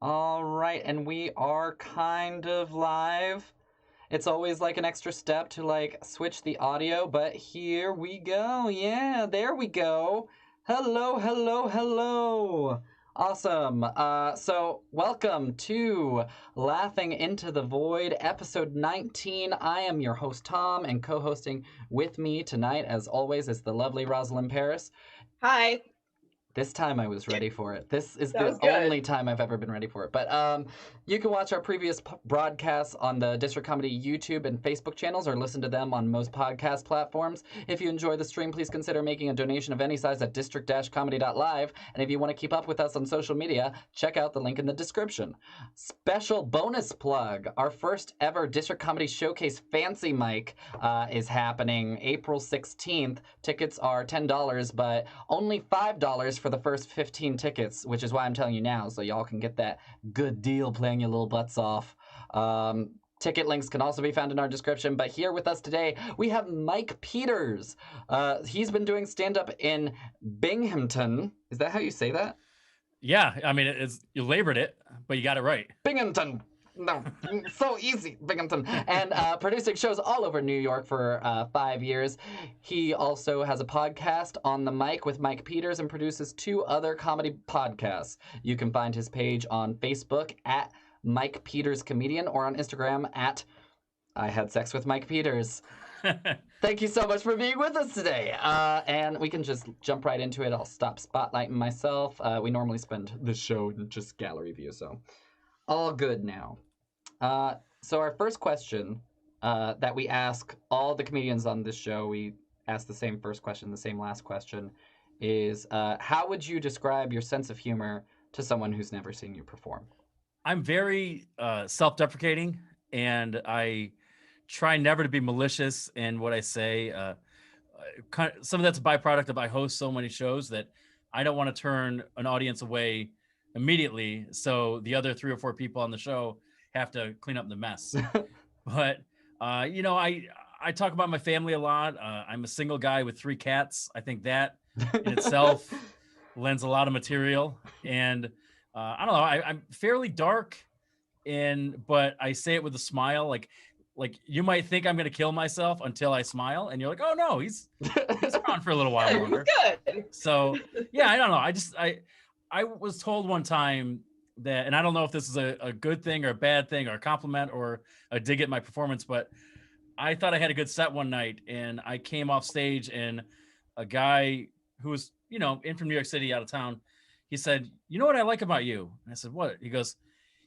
All right, and we are kind of live. It's always like an extra step to like switch the audio, but here we go. Yeah, there we go. Hello, hello, hello. Awesome. So welcome to Laughing into the Void, episode 19. I am your host, Tom, and co-hosting with me tonight, as always, is the lovely Rosalind Paris. Hi. This time I was ready for it. This is That the was good. only time I've ever been ready for it. But you can watch our previous broadcasts on the District Comedy YouTube and Facebook channels or listen to them on most podcast platforms. If you enjoy the stream, please consider making a donation of any size at district-comedy.live. And if you want to keep up with us on social media, check out the link in the description. Special bonus plug. Our first ever District Comedy Showcase Fancy Mic is happening April 16th. Tickets are $10, but only $5 for the first 15 tickets, which is why I'm telling you now, so y'all can get that good deal playing your little butts off. Ticket links can also be found in our description, but here with us today, we have Mike Peters. He's been doing stand-up in Binghamton. Is that how you say that? Yeah, I mean, you labored it, but you got it right. Binghamton. No, so easy, Binghamton. And producing shows all over New York for 5 years. He also has a podcast, On the Mic with Mike Peters, and produces 2 other comedy podcasts. You can find his page on Facebook at Mike Peters Comedian or on Instagram at I Had Sex with Mike Peters. Thank you so much for being with us today. And we can just jump right into it. I'll stop spotlighting myself. We normally spend the show in just gallery view, so all good now. So our first question that we ask all the comedians on this show, we ask the same first question, the same last question, is how would you describe your sense of humor to someone who's never seen you perform? I'm very self-deprecating, and I try never to be malicious in what I say. Some of that's a byproduct of I host so many shows that I don't want to turn an audience away immediately, so the other 3 or 4 people on the show have to clean up the mess. But you know, I talk about my family a lot. I'm a single guy with 3 cats. I think that in itself lends a lot of material. And I don't know, I'm fairly dark, but I say it with a smile. Like you might think I'm gonna kill myself until I smile, and you're like, oh no, he's around for a little while longer. Good. So yeah, I don't know. I was told one time that, and I don't know if this is a good thing or a bad thing or a compliment or a dig at my performance, but I thought I had a good set one night, and I came off stage, and a guy who was, you know, in from New York City, out of town, he said, you know what I like about you? And I said, what? He goes,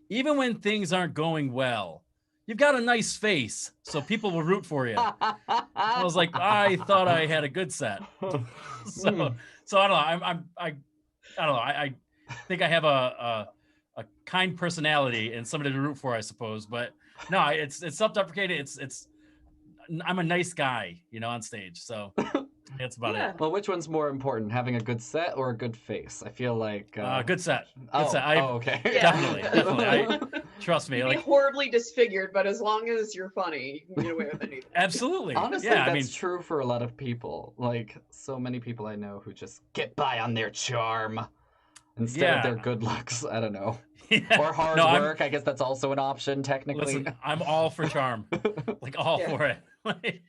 even when things aren't going well, you've got a nice face, so people will root for you. I was like, I thought I had a good set. So I don't know. I don't know. I think I have a kind personality and somebody to root for, I suppose. But no, it's self-deprecating. I'm a nice guy, you know, on stage. So that's about it. Well, which one's more important, having a good set or a good face? I feel like good set. Good set. Okay. Definitely. Trust me. You can be horribly disfigured, but as long as you're funny, you can get away with anything. Absolutely. Honestly, that's true for a lot of people. Like, so many people I know who just get by on their charm. instead of their good looks. I don't know. Yeah. Or hard No, work. I guess that's also an option technically. Listen, I'm all for charm, like all for it.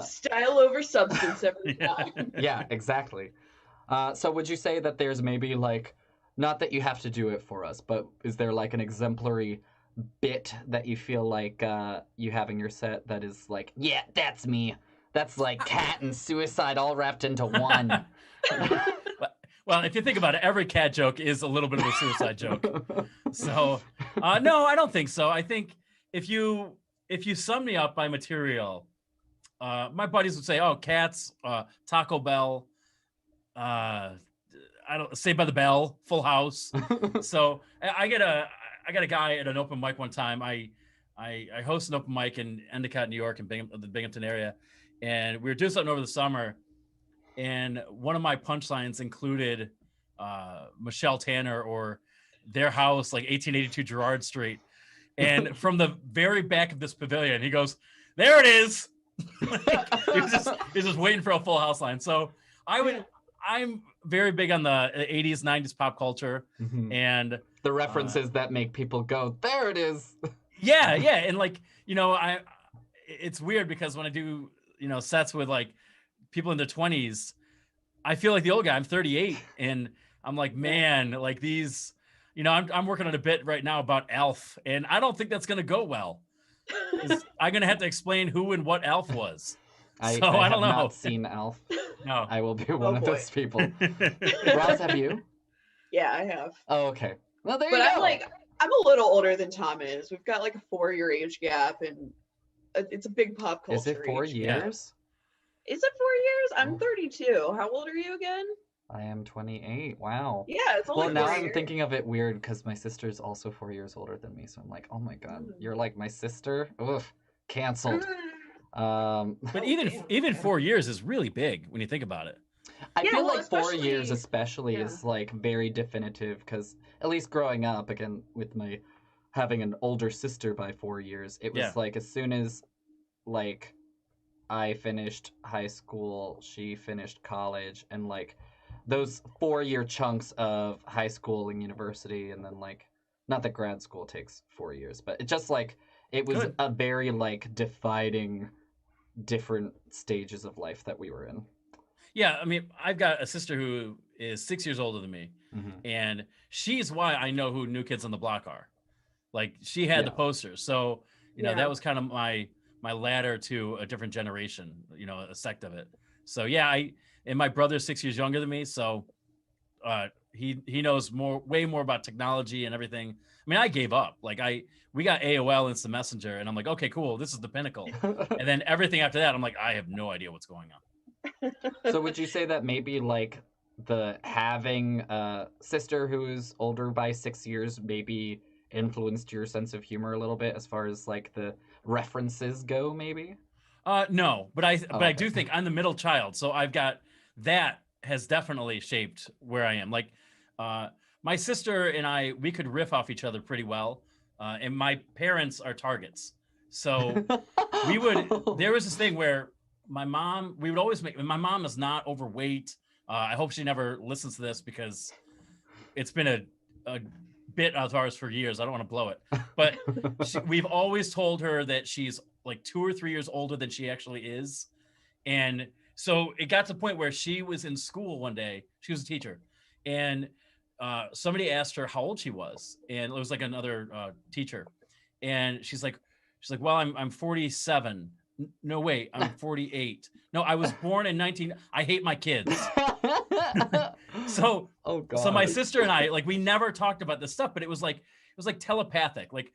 Style over substance every Yeah. time. Yeah, exactly. So would you say that there's maybe like, not that you have to do it for us, but is there like an exemplary bit that you feel like you have in your set that is like, yeah, that's me. That's like cat and suicide all wrapped into one. Well, if you think about it, every cat joke is a little bit of a suicide joke. So, no, I don't think so. I think if you sum me up by material, my buddies would say, "Oh, cats, Taco Bell, I don't Saved by the Bell, Full House." So I got a guy at an open mic one time. I host an open mic in Endicott, New York, in the Binghamton area, and we were doing something over the summer. And one of my punchlines included Michelle Tanner or their house, like 1882 Gerard Street. And from the very back of this pavilion, he goes, "There it is." He was just waiting for a Full House line. So I'm very big on the 80s, 90s pop culture. And the references that make people go, "There it is." Yeah. And like, it's weird because when I do, sets with like people in their 20s, I feel like the old guy. I'm 38, and I'm like, man, like these, I'm working on a bit right now about Alf, and I don't think that's gonna go well. I'm gonna have to explain who and what Alf was. I don't have know. not seen Alf. No, I will be one of those people. Roz, have you? Yeah, I have. Oh, okay. Well, there But you go. I'm a little older than Tom is. We've got like a 4-year age gap, and it's a big pop culture. Is it 4 age gap. years? Is it 4 years? I'm 32. How old are you again? I am 28. Wow. Yeah, it's only Well, now 4 I'm years. thinking of it weird because my sister's also 4 years older than me. So I'm like, oh my God, you're like my sister? Ugh, canceled. but even 4 years is really big when you think about it. I feel well, like 4 years especially is like very definitive because at least growing up, again, with my having an older sister by 4 years, it was like as soon as like I finished high school, she finished college, and like those 4-year chunks of high school and university, and then like, not that grad school takes 4 years, but it just like, it was a very like defining different stages of life that we were in. Yeah, I mean, I've got a sister who is 6 years older than me, and she's why I know who New Kids on the Block are. Like, she had the posters, so that was kind of my ladder to a different generation, a sect of it. So and my brother's 6 years younger than me, so he knows way more about technology and everything. I mean, I gave up. Like we got AOL Instant Messenger, and I'm like, okay, cool, this is the pinnacle. And then everything after that, I'm like, I have no idea what's going on. So would you say that maybe like the having a sister who is older by 6 years maybe influenced your sense of humor a little bit as far as like the references go, maybe? No, but I do think I'm the middle child, so I've got that has definitely shaped where I am. Like, my sister and we could riff off each other pretty well, and my parents are targets. So there was this thing where my mom is not overweight. I hope she never listens to this because it's been a bit of ours for years. I don't want to blow it, but we've always told her that she's like 2 or 3 years older than she actually is. And so it got to the point where she was in school one day. She was a teacher, and somebody asked her how old she was, and it was like another teacher, and she's like, well, I'm 47. No, wait, I'm 48. No, I was born in 19. I hate my kids. So, so my sister and I, like, we never talked about this stuff, but it was like telepathic. Like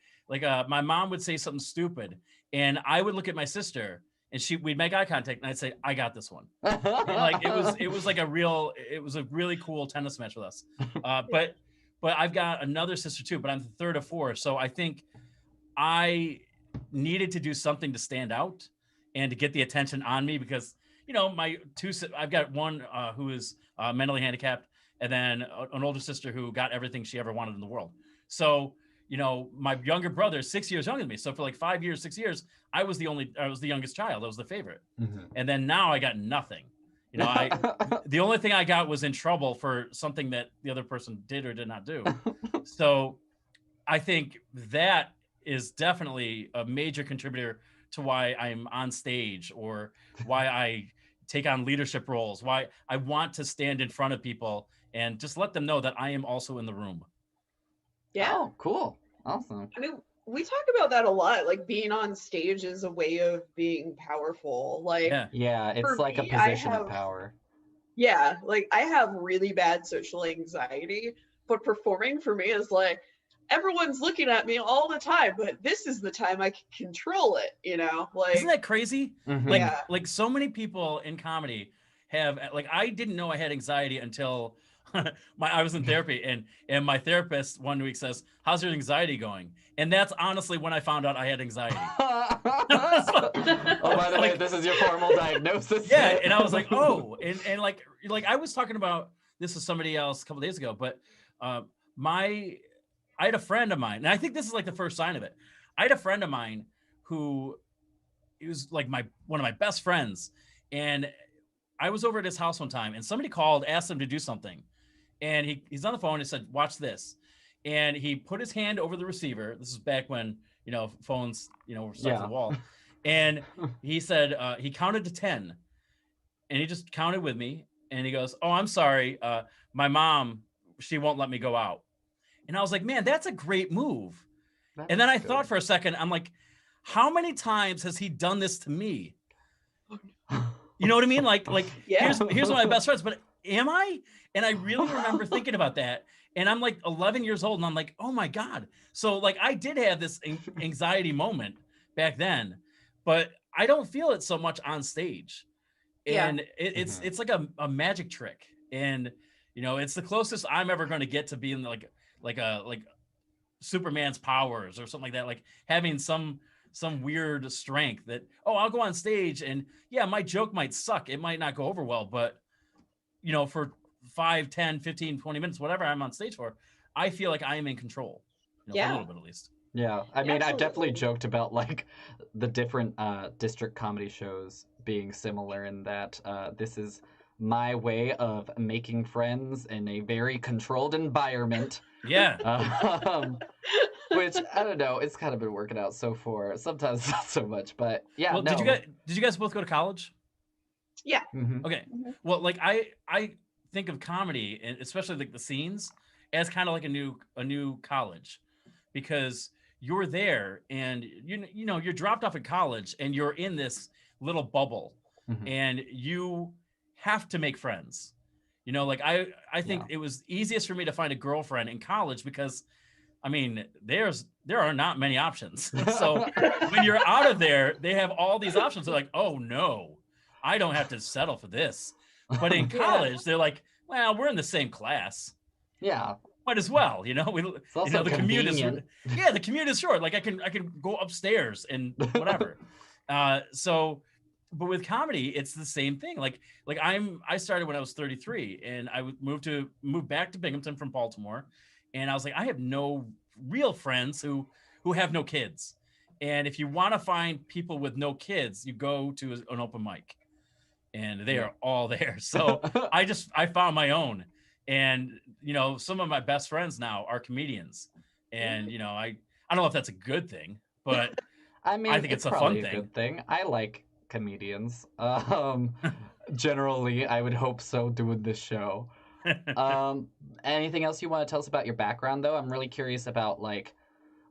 my mom would say something stupid, and I would look at my sister, and we'd make eye contact, and I'd say, I got this one. And like it was a really cool tennis match with us. But I've got another sister too, but I'm the third of four, so I think I needed to do something to stand out and to get the attention on me because I've got one who is mentally handicapped, and then an older sister who got everything she ever wanted in the world. So my younger brother is 6 years younger than me. So for like 5 years, 6 years, I was the youngest child. I was the favorite. And then now I got nothing. You know, the only thing I got was in trouble for something that the other person did or did not do. So I think that is definitely a major contributor to why I'm on stage, or why I take on leadership roles, why I want to stand in front of people and just let them know that I am also in the room. Yeah. Oh, cool. Awesome. I mean, we talk about that a lot. Like being on stage is a way of being powerful. Like, Yeah. Yeah, for it's like a me, I position of have, power. yeah, like I have really bad social anxiety, but performing for me is like everyone's looking at me all the time, but this is the time I can control it, you know? Isn't Like, that crazy? Mhm. yeah. Like so many people in comedy have, like, I didn't know I had anxiety until I was in therapy, and my therapist one week says, "How's your anxiety going?" And that's honestly when I found out I had anxiety. Oh, by the way, Like, this is your formal diagnosis. yeah, and I was like, oh, and like I was talking about this with somebody else a couple days ago, but I had a friend of mine, and I think this is like the first sign of it. I had a friend of mine who, he was like one of my best friends, and I was over at his house one time, and somebody called, asked him to do something, and he's on the phone and said, "Watch this," and he put his hand over the receiver. This is back when, you know, phones, you know, were stuck to the wall, and he said, he counted to 10, and he just counted with me, and he goes, "Oh, I'm sorry, my mom, she won't let me go out." And I was like, man, that's a great move. And then I thought for a second, I'm like, how many times has he done this to me? You know what I mean? Like Yeah. here's one of my best friends, but am I? And I really remember thinking about that. And I'm like 11 years old, and I'm like, oh my God. So like I did have this anxiety moment back then, but I don't feel it so much on stage. And it's like a magic trick. And you know, it's the closest I'm ever going to get to being like Superman's powers or something like that, like having some weird strength that, oh, I'll go on stage and yeah, my joke might suck, it might not go over well, but you know, for 5, 10, 15, 20 minutes, whatever I'm on stage for, I feel like I am in control, you know, for a little bit at least. Yeah, I mean, I've definitely Absolutely. joked about like the different district comedy shows being similar in that this is my way of making friends in a very controlled environment. Yeah. Which I don't know, it's kind of been working out so far. Sometimes not so much, but yeah. Well, no. did you guys both go to college? Yeah. Mhm. Okay. Mhm. Well, like I think of comedy, and especially like the scenes, as kind of like a new college, because you're there and you know you're dropped off at college and you're in this little bubble, Mhm. and you have to make friends. You know, like I think it was easiest for me to find a girlfriend in college because, I mean, there are not many options. So when you're out of there, they have all these options. They're like, oh no, I don't have to settle for this. But in college, they're like, well, we're in the same class. Yeah. Might as well, you know. It's also the commute is, convenient. yeah, the commute is short. Like I can go upstairs and whatever. So, but with comedy, it's the same thing. Like I started when I was 33, and I moved back to Binghamton from Baltimore, and I was like, I have no real friends who have no kids. And if you want to find people with no kids, you go to an open mic, and they are all there. So I found my own. And you know, some of my best friends now are comedians, and you know, I don't know if that's a good thing, but I mean, I think it's a fun probably thing. good thing. I like comedians. Generally, I would hope so doing this show. Anything else you want to tell us about your background, though? I'm really curious about like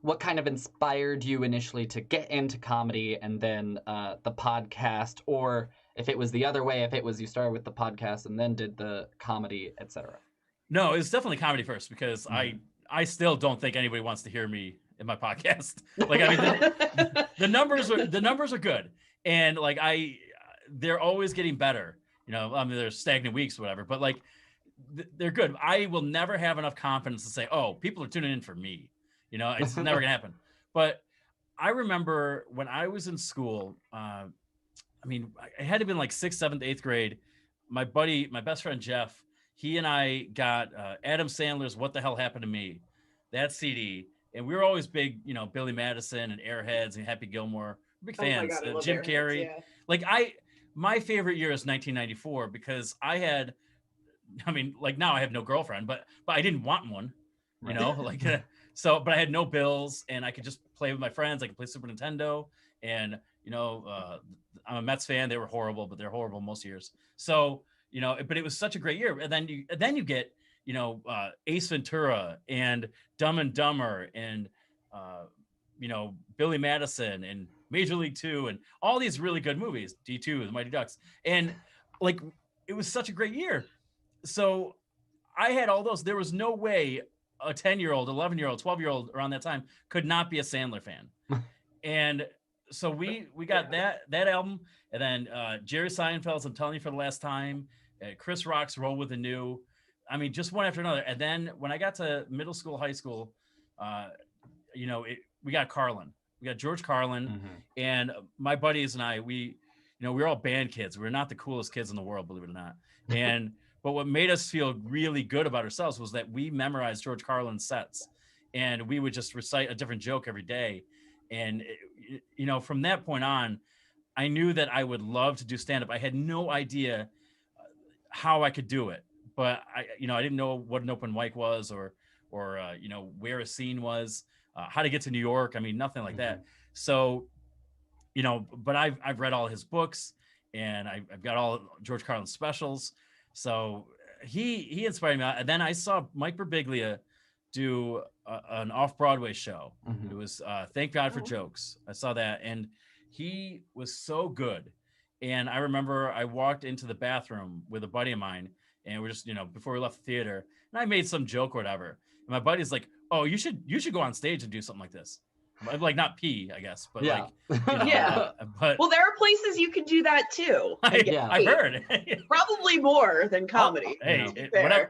what kind of inspired you initially to get into comedy, and then the podcast, or if it was the other way, if it was you started with the podcast and then did the comedy, etc. No, it's definitely comedy first, because I still don't think anybody wants to hear me in my podcast. Like, I mean, the numbers are good, and like they're always getting better. You know, I mean, there's stagnant weeks or whatever, but like they're good. I will never have enough confidence to say, oh, people are tuning in for me. You know, it's never gonna happen. But I remember when I was in school, I mean, I had to been like 6th, 7th, 8th grade. My best friend Jeff, he and I got Adam Sandler's "What the Hell Happened to Me," that CD, and we were always big, you know, Billy Madison and Airheads and Happy Gilmore, big Oh my fans. God, I love Jim Airheads, Carrey, yeah. like my favorite year is 1994 because like now I have no girlfriend, but I didn't want one, you know, like but I had no bills and I could just play with my friends. I could play Super Nintendo, and I'm a Mets fan. They were horrible, but they're horrible most years. So but it was such a great year. And then you get Ace Ventura and Dumb and Dumber and Billy Madison and Major League 2 and all these really good movies. D2, the Mighty Ducks, and like it was such a great year. So I had all those. There was no way a 10-year-old, 11-year-old, 12-year-old around that time could not be a Sandler fan. And so we got that album, and then Jerry Seinfeld's "I'm Telling You for the Last Time," Chris Rock's "Roll with the New." I mean, just one after another. And then when I got to middle school, high school, we got Carlin. We got George Carlin, and my buddies and I, we were all band kids. We're not the coolest kids in the world, believe it or not. And but what made us feel really good about ourselves was that we memorized George Carlin's sets, and we would just recite a different joke every day. And from that point on, I knew that I would love to do stand-up. I had no idea how I could do it, but I didn't know what an open mic was, or where a scene was, how to get to New York. I mean, nothing like that. So, but I've read all his books, and I've got all George Carlin's specials. So he inspired me. And then I saw Mike Birbiglia do an off-Broadway show. It was Thank God for Jokes. I saw that, and he was so good. And I remember I walked into the bathroom with a buddy of mine, and we're just, before we left the theater, and I made some joke or whatever. And my buddy's like, "Oh, you should go on stage and do something like this." Like, not pee, I guess, but yeah. But well, there are places you can do that too. I've heard. Probably more than comedy.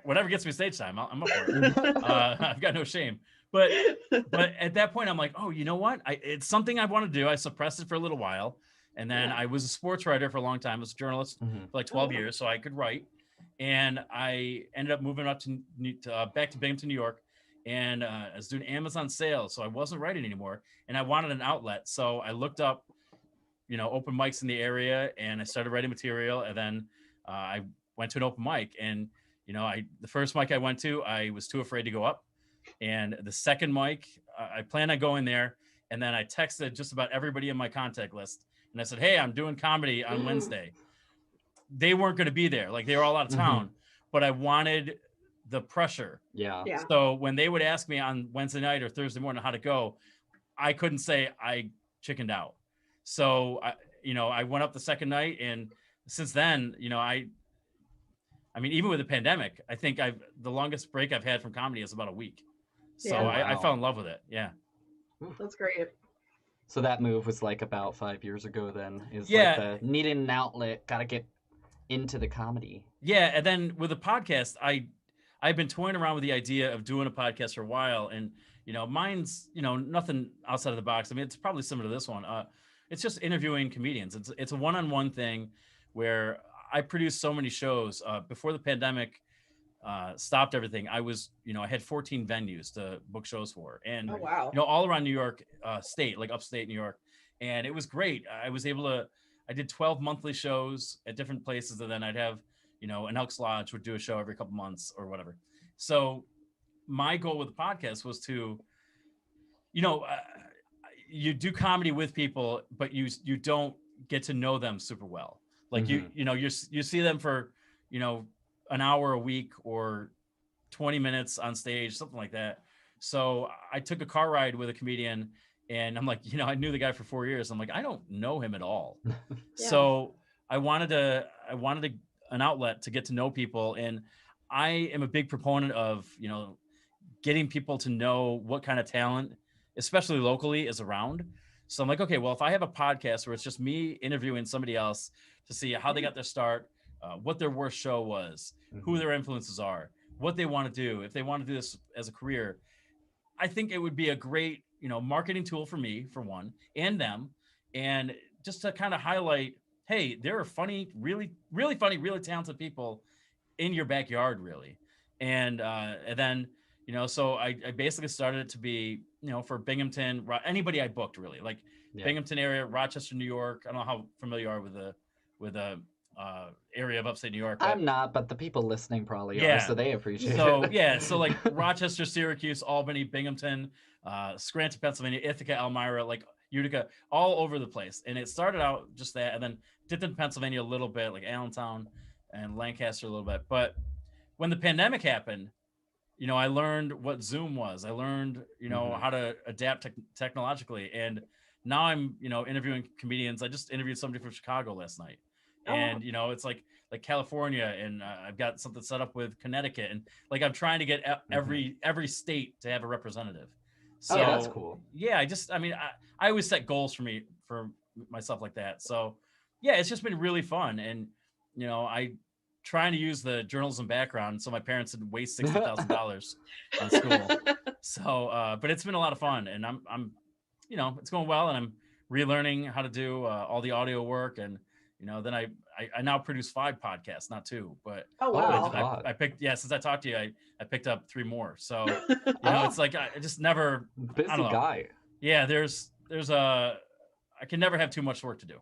Whatever gets me stage time, I'm up for it. I've got no shame. But at that point, I'm like, oh, you know what? It's something I want to do. I suppressed it for a little while, and then I was a sports writer for a long time. I was a journalist for like 12 years, so I could write. And I ended up moving up to back to Binghamton, New York. And I was doing Amazon sales, so I wasn't writing anymore, and I wanted an outlet. So I looked up, open mics in the area, and I started writing material. And then I went to an open mic, and the first mic I went to, I was too afraid to go up, and the second mic, I planned on going there, and then I texted just about everybody in my contact list, and I said, "Hey, I'm doing comedy on Wednesday." They weren't going to be there, like they were all out of town, but I wanted the pressure. Yeah. So when they would ask me on Wednesday night or Thursday morning how to go, I couldn't say I chickened out. So I went up the second night, and since then, I mean, even with the pandemic, I think the longest break I've had from comedy is about a week. So I fell in love with it. Yeah. That's great. So that move was like about 5 years ago then, is like the needing an outlet, gotta get into the comedy. Yeah, and then with the podcast, I've been toying around with the idea of doing a podcast for a while, and mine's nothing outside of the box. I mean, it's probably similar to this one. It's just interviewing comedians. It's a one-on-one thing where I produced so many shows before the pandemic stopped everything. I was I had 14 venues to book shows for, and all around New York State, like upstate New York, and it was great. I did 12 monthly shows at different places, and then I'd have an Elks Lodge would do a show every couple months or whatever. So my goal with the podcast was to, you do comedy with people, but you don't get to know them super well. Like you see them for, an hour a week or 20 minutes on stage, something like that. So I took a car ride with a comedian, and I'm like, I knew the guy for 4 years. I'm like, I don't know him at all. So I wanted an outlet to get to know people. And I am a big proponent of, getting people to know what kind of talent, especially locally, is around. So I'm like, okay, well, if I have a podcast where it's just me interviewing somebody else to see how they got their start, what their worst show was, who their influences are, what they want to do, if they want to do this as a career, I think it would be a great, marketing tool for me, for one, and them. And just to kind of highlight, hey, there are funny, really, really funny, really talented people in your backyard, really. And then, so I basically started it to be, for Binghamton, anybody I booked, really, like Binghamton area, Rochester, New York. I don't know how familiar you are with the with a area of upstate New York. I'm not, but the people listening probably are, Yeah. so they appreciate So it. yeah, so like Rochester, Syracuse, Albany, Binghamton, Scranton, Pennsylvania, Ithaca, Elmira, like Utica, all over the place. And it started out just that, and then dipped in Pennsylvania a little bit, like Allentown and Lancaster a little bit. But when the pandemic happened, you know, I learned what Zoom was. I learned, you know, how to adapt technologically. And now I'm, you know, interviewing comedians. I just interviewed somebody from Chicago last night. And, you know, it's like California, and I've got something set up with Connecticut. And like, I'm trying to get every state to have a representative. So that's cool. Yeah, I always set goals for myself like that. So yeah, it's just been really fun. And, you know, I trying to use the journalism background, so my parents didn't waste $60,000 on school. So, but it's been a lot of fun, and I'm, you know, it's going well, and I'm relearning how to do all the audio work, and you know, then I now produce 5 podcasts, not 2, but wow. I picked since I talked to you, I picked up 3 more. So you know, it's like I just never busy guy. Yeah, there's I can never have too much work to do.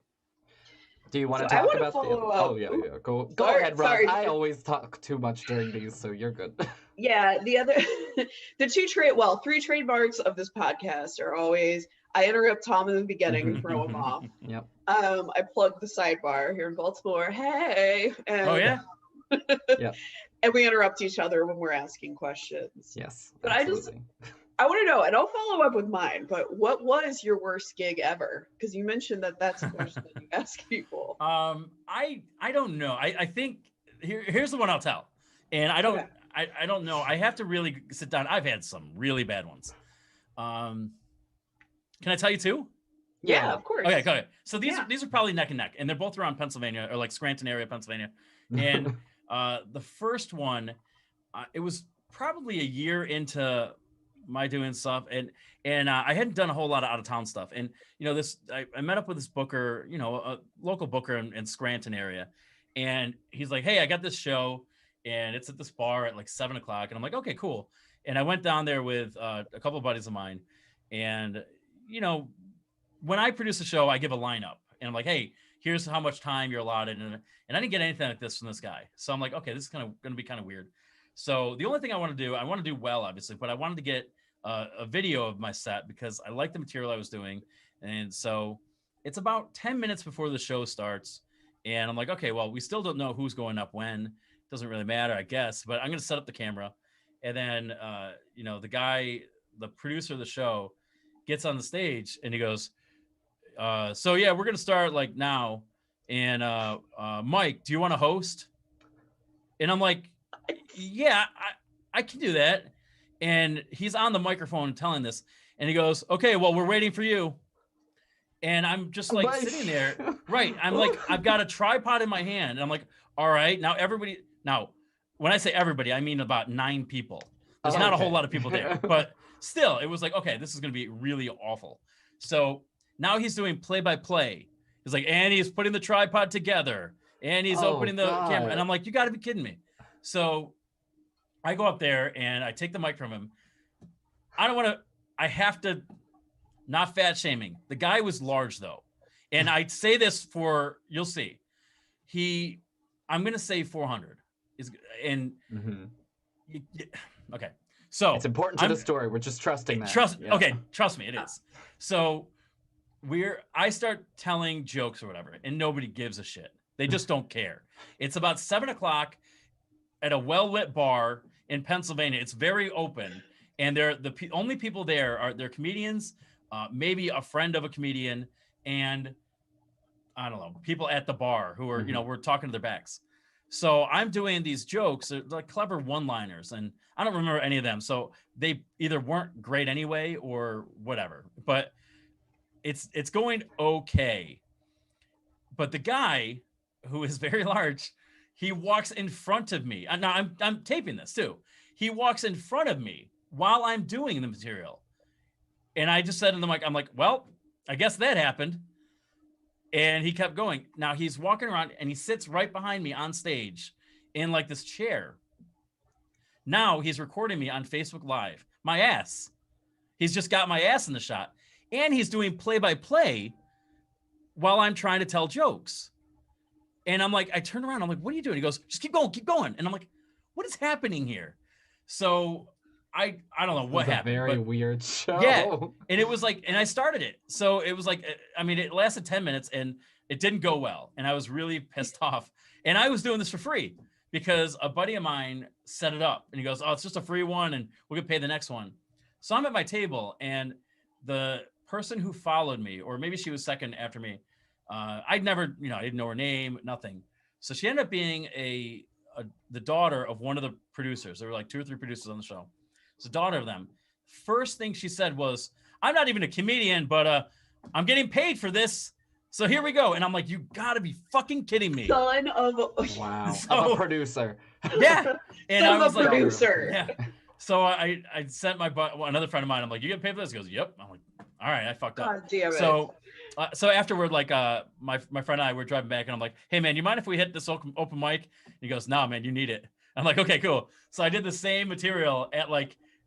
Do you want to talk about the? Oh yeah. Go ahead, Rob. Sorry. I always talk too much during these, so you're good. Yeah, the 3 trademarks of this podcast are always I interrupt Tom in the beginning and throw him off. Yep. I plug the sidebar here in Baltimore. Hey. And, oh yeah. Yeah. And we interrupt each other when we're asking questions. Yes. But absolutely. I want to know, and I'll follow up with mine, but what was your worst gig ever? Because you mentioned that's a question that you ask people. I don't know. I think here's the one I'll tell. And I don't I don't know. I have to really sit down. I've had some really bad ones. Can I tell you 2? Yeah, of course. Okay, got it. So these are probably neck and neck, and they're both around Pennsylvania, or like Scranton area, Pennsylvania. And the first one, it was probably a year into my doing stuff, and I hadn't done a whole lot of out of town stuff. And you know, I met up with this booker, you know, a local booker in Scranton area, and he's like, "Hey, I got this show, and it's at this bar at like 7 o'clock." And I'm like, "Okay, cool." And I went down there with a couple of buddies of mine, and you know, when I produce a show, I give a lineup, and I'm like, "Hey, here's how much time you're allotted," and I didn't get anything like this from this guy. So I'm like, "Okay, this is going to be kind of weird." So the only thing I want to do well, obviously, but I wanted to get a video of my set because I like the material I was doing. And so it's about 10 minutes before the show starts. And I'm like, okay, well, we still don't know who's going up when. Doesn't really matter, I guess, but I'm going to set up the camera. And then, you know, the producer of the show gets on the stage and he goes, so yeah, we're going to start like now. And Mike, do you want to host? And I'm like, yeah, I can do that. And he's on the microphone telling this, and he goes, okay, well, we're waiting for you. And I'm just like sitting there. Right. I'm like, I've got a tripod in my hand. And I'm like, all right, now when I say everybody, I mean about 9 people. There's not a whole lot of people there, but still it was like, okay, this is going to be really awful. So now he's doing play-by-play. He's like, and he's putting the tripod together, and he's opening the camera. And I'm like, you got to be kidding me. So I go up there and I take the mic from him. I have to, not fat shaming. The guy was large though. And I say this you'll see. I'm going to say 400 okay. So it's important to the story. We're just trusting that. Okay. Trust me. It is. So I start telling jokes or whatever, and nobody gives a shit. They just don't care. It's about 7 o'clock at a well-lit bar in Pennsylvania. It's very open, and the only people there are comedians, maybe a friend of a comedian, and I don't know, people at the bar who are, you know, we're talking to their backs. So I'm doing these jokes, like clever one-liners, and I don't remember any of them. So they either weren't great anyway or whatever, but it's going okay. But the guy, who is very large, he walks in front of me. Now I'm taping this too. He walks in front of me while I'm doing the material. And I just said to the mic, I'm like, well, I guess that happened. And he kept going. Now he's walking around and he sits right behind me on stage in like this chair. Now he's recording me on Facebook Live. My ass. He's just got my ass in the shot. And he's doing play-by-play while I'm trying to tell jokes. And I'm like, I turn around, I'm like, what are you doing? He goes, just keep going. And I'm like, what is happening here? So I don't know what happened. Very weird show. Yeah. And it was like, and I started it. So it was like, I mean, it lasted 10 minutes and it didn't go well. And I was really pissed off. And I was doing this for free because a buddy of mine set it up and he goes, oh, it's just a free one and we'll get paid the next one. So I'm at my table and the person who followed me, or maybe she was second after me, I'd never, I didn't know her name, nothing. So she ended up being the daughter of one of the producers. There were like 2 or 3 producers on the show. It's the daughter of them. First thing she said was, I'm not even a comedian, but I'm getting paid for this. So here we go. And I'm like, you gotta be fucking kidding me. Son of a... Wow. Of a producer. Yeah. And Son I was of a producer. Yeah. So I sent another friend of mine. I'm like, you get paid for this? He goes, yep. I'm like, all right, I fucked up. God damn it. So afterward, like my friend and I were driving back, and I'm like, hey man, you mind if we hit this open mic? And he goes, no man, you need it. I'm like, okay, cool. So I did the same material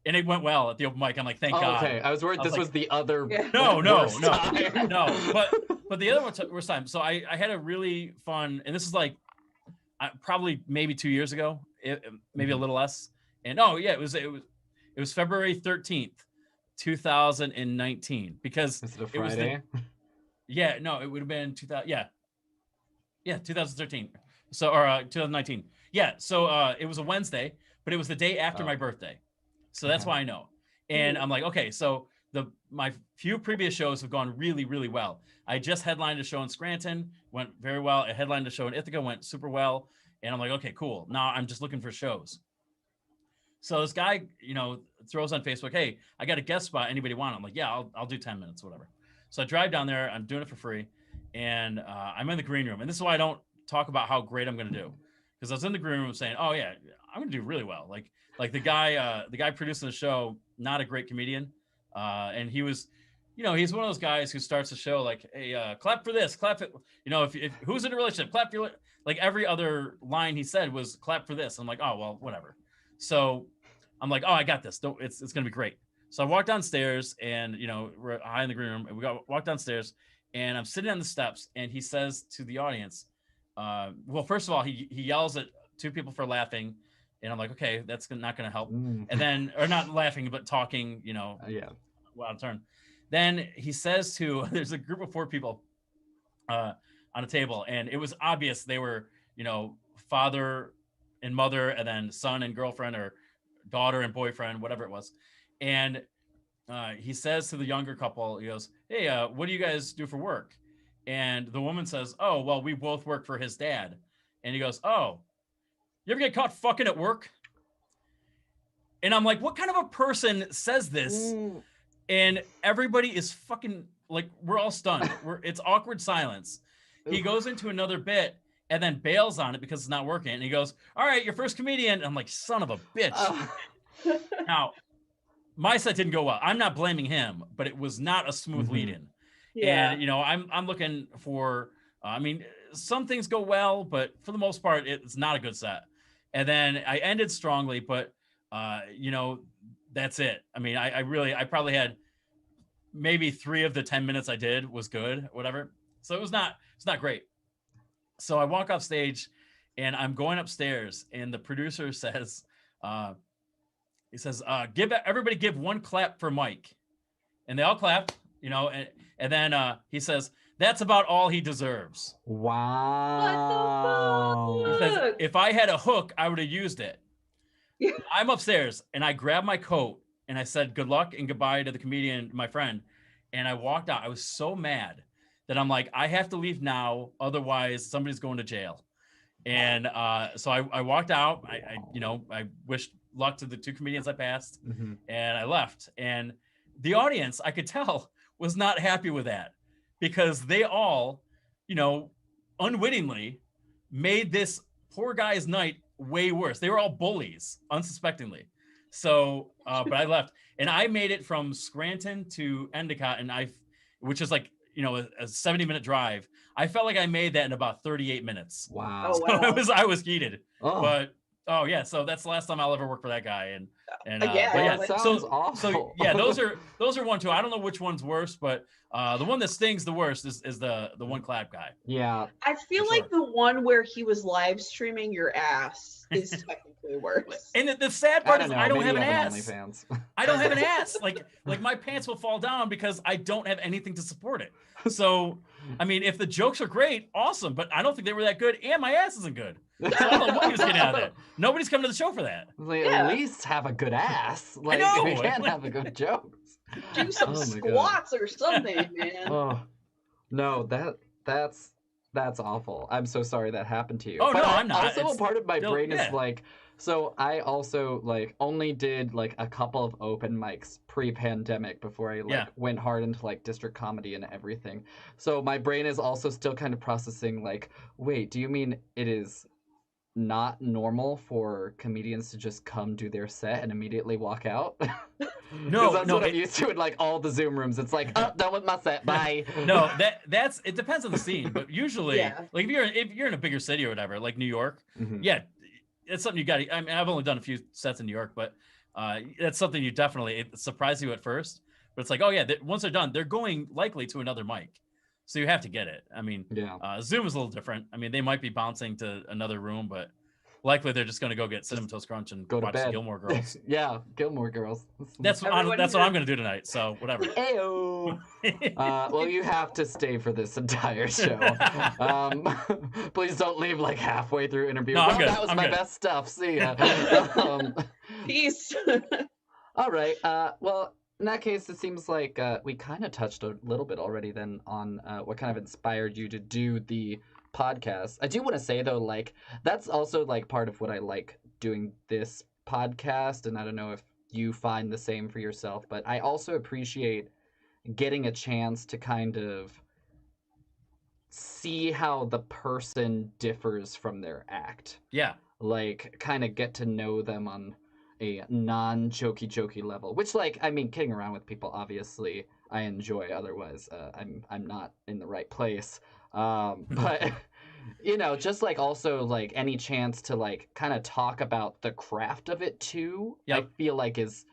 and it went well at the open mic. I'm like, thank God. Okay, I was worried this was the other. Yeah. No. But the other worst time. So I had a really fun, and this is like probably maybe 2 years ago, maybe a little less. And it was February 13th, 2019, because is it a Friday? It would have been 2013. So or 2019. Yeah, so it was a Wednesday, but it was the day after my birthday. So that's why I know. And I'm like, okay, so my few previous shows have gone really, really well. I just headlined a show in Scranton, went very well. I headlined a show in Ithaca, went super well. And I'm like, okay, cool. Now I'm just looking for shows. So this guy, throws on Facebook, hey, I got a guest spot. Anybody want it? I'm like, yeah, I'll do 10 minutes, whatever. So I drive down there. I'm doing it for free. And I'm in the green room. And this is why I don't talk about how great I'm going to do. Because I was in the green room saying, oh, yeah, I'm going to do really well. Like the guy producing the show, not a great comedian. And he was, he's one of those guys who starts the show like, hey, clap for this, clap it. If who's in a relationship, clap for your, like every other line he said was clap for this. I'm like, oh, well, whatever. So I'm like, oh, I got this. It's going to be great. So I walked downstairs and, we're high in the green room and walked downstairs and I'm sitting on the steps and he says to the audience, well, first of all, he yells at 2 people for laughing. And I'm like, okay, that's not going to help. And then, or not laughing, but talking, out of turn. Then he says there's a group of 4 people on a table. And it was obvious they were, father and mother, and then son and girlfriend, or daughter and boyfriend, whatever it was. And he says to the younger couple, he goes, hey, what do you guys do for work? And the woman says, oh, well, we both work for his dad. And he goes, oh, you ever get caught fucking at work? And I'm like, what kind of a person says this? And everybody is fucking like, we're all stunned. It's awkward silence. He goes into another bit and then bails on it because it's not working. And he goes, all right, your first comedian. And I'm like, son of a bitch. Now, my set didn't go well. I'm not blaming him, but it was not a smooth lead-in. Yeah. And, I'm looking for, some things go well, but for the most part, it's not a good set. And then I ended strongly, but, that's it. I mean, I probably had maybe 3 of the 10 minutes I did was good, whatever. So it's not great. So I walk off stage and I'm going upstairs and the producer says, he says, everybody give 1 clap for Mike. And they all clap, and then he says, that's about all he deserves. Wow. He says, if I had a hook, I would have used it. I'm upstairs and I grabbed my coat and I said, good luck and goodbye to the comedian, my friend. And I walked out. I was so mad that I'm like, I have to leave now. Otherwise somebody's going to jail. And so I walked out. I wished luck to the 2 comedians I passed and I left. And the audience, I could tell, was not happy with that because they all, unwittingly made this poor guy's night way worse. They were all bullies, unsuspectingly. So, but I left and I made it from Scranton to Endicott which is like, a 70-minute drive. I felt like I made that in about 38 minutes. Wow. Oh, wow. So I was heated, but Oh yeah, so that's the last time I'll ever work for that guy, and Yeah, but yeah, that sounds so awful. yeah, those are one too. I don't know which one's worse, but the one that stings the worst is the one clap guy. Yeah. I feel For like the one where he was live streaming your ass is technically worse. And the sad part is know, I don't maybe have an you ass. OnlyFans. I don't have an ass. Like my pants will fall down because I don't have anything to support it. So I mean, if the jokes are great, awesome, but I don't think they were that good, and my ass isn't good. So I don't know what he was getting out of that. Nobody's coming to the show for that. Like, Yeah. At least have a good ass. Like, know. if you can't have a good jokes. Do some Oh my God. squats or something, man. Oh no, that's awful. I'm so sorry that happened to you. Oh, But no, I'm not. Also, It's a part of my still- brain yeah. is like, so I also like only did like a couple of open mics pre-pandemic before I like Yeah. went hard into like district comedy and everything. So my brain is also still kind of processing like, wait, do you mean it is not normal for comedians to just come do their set and immediately walk out? No, that's no, what I'm it- used to in like all the Zoom rooms. It's like, oh, done with my set, bye. No, that's it depends on the scene, but usually, Yeah. like if you're in a bigger city or whatever, like New York, Mhm. yeah, it's something you got. I mean, I've only done a few sets in New York, but that's something you definitely it surprises you at first, but it's like, oh yeah, once they're done, they're going likely to another mic, so you have to get it. I mean, Yeah. Zoom is a little different. I mean, they might be bouncing to another room, but likely they're just going to go get Cinnamon Toast Crunch and Go to watch bed. Gilmore Girls. Yeah, Gilmore Girls. That's what Everyone I'm here. going to do tonight. So whatever. Ayo. Well, you have to stay for this entire show. Please don't leave like halfway through interview. No, I'm Well, good. that was I'm my good. best stuff. See ya. Peace. All right. Well, in that case, it seems like we kind of touched a little bit already then on what kind of inspired you to do the podcast. I do want to say though, like that's also like part of what I like doing this podcast, and I don't know if you find the same for yourself, but I also appreciate getting a chance to kind of see how the person differs from their act. Yeah. Like kind of get to know them on a non-jokey level, which like I mean kidding around with people obviously I enjoy, otherwise I'm not in the right place. But you know, just like also like any chance to like kind of talk about the craft of it too, I Yep. feel like is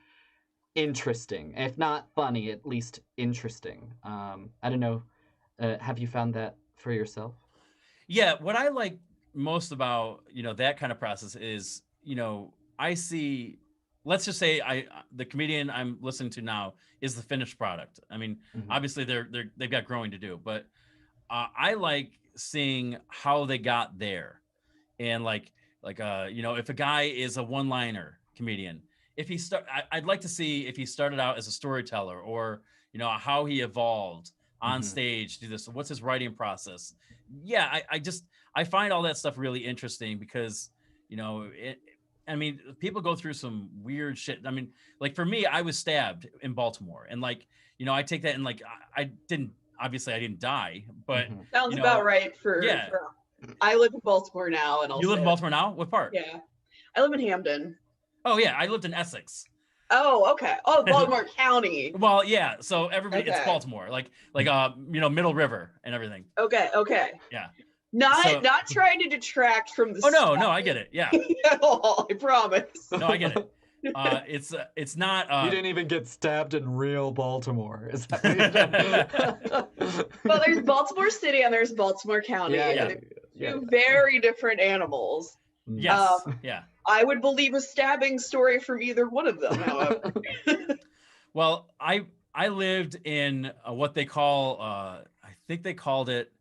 interesting. If not funny, at least interesting. I don't know. Have you found that for yourself? Yeah, what I like most about, that kind of process is, I see, let's just say the comedian I'm listening to now is the finished product. I mean, Mhm. obviously they've got growing to do, but I like seeing how they got there. And if a guy is a one-liner comedian, I'd like to see if he started out as a storyteller or, how he evolved on Mhm. stage to this. What's his writing process? Yeah, I find all that stuff really interesting because, people go through some weird shit. I mean, like for me, I was stabbed in Baltimore, and I take that and I didn't die, but Mhm. Sounds you know, about right yeah. I live in Baltimore now, and You live in Baltimore now? What part? Yeah, I live in Hamden. Oh yeah, I lived in Essex. Oh, okay. Oh, Baltimore County. Well, yeah. So everybody, it's Okay. Baltimore, Middle River and everything. Okay. Yeah. Not So- not trying to detract from the. Oh no, I get it. Yeah. at all, I promise. No, I get it. It's not. You didn't even get stabbed in real Baltimore. Is that what you did? Well, there's Baltimore City and there's Baltimore County. Yeah, and yeah, they're yeah. two very different animals. Yes. Um, Yeah. I would believe a stabbing story from either one of them, however. Well, I lived in what they call. I think they called it.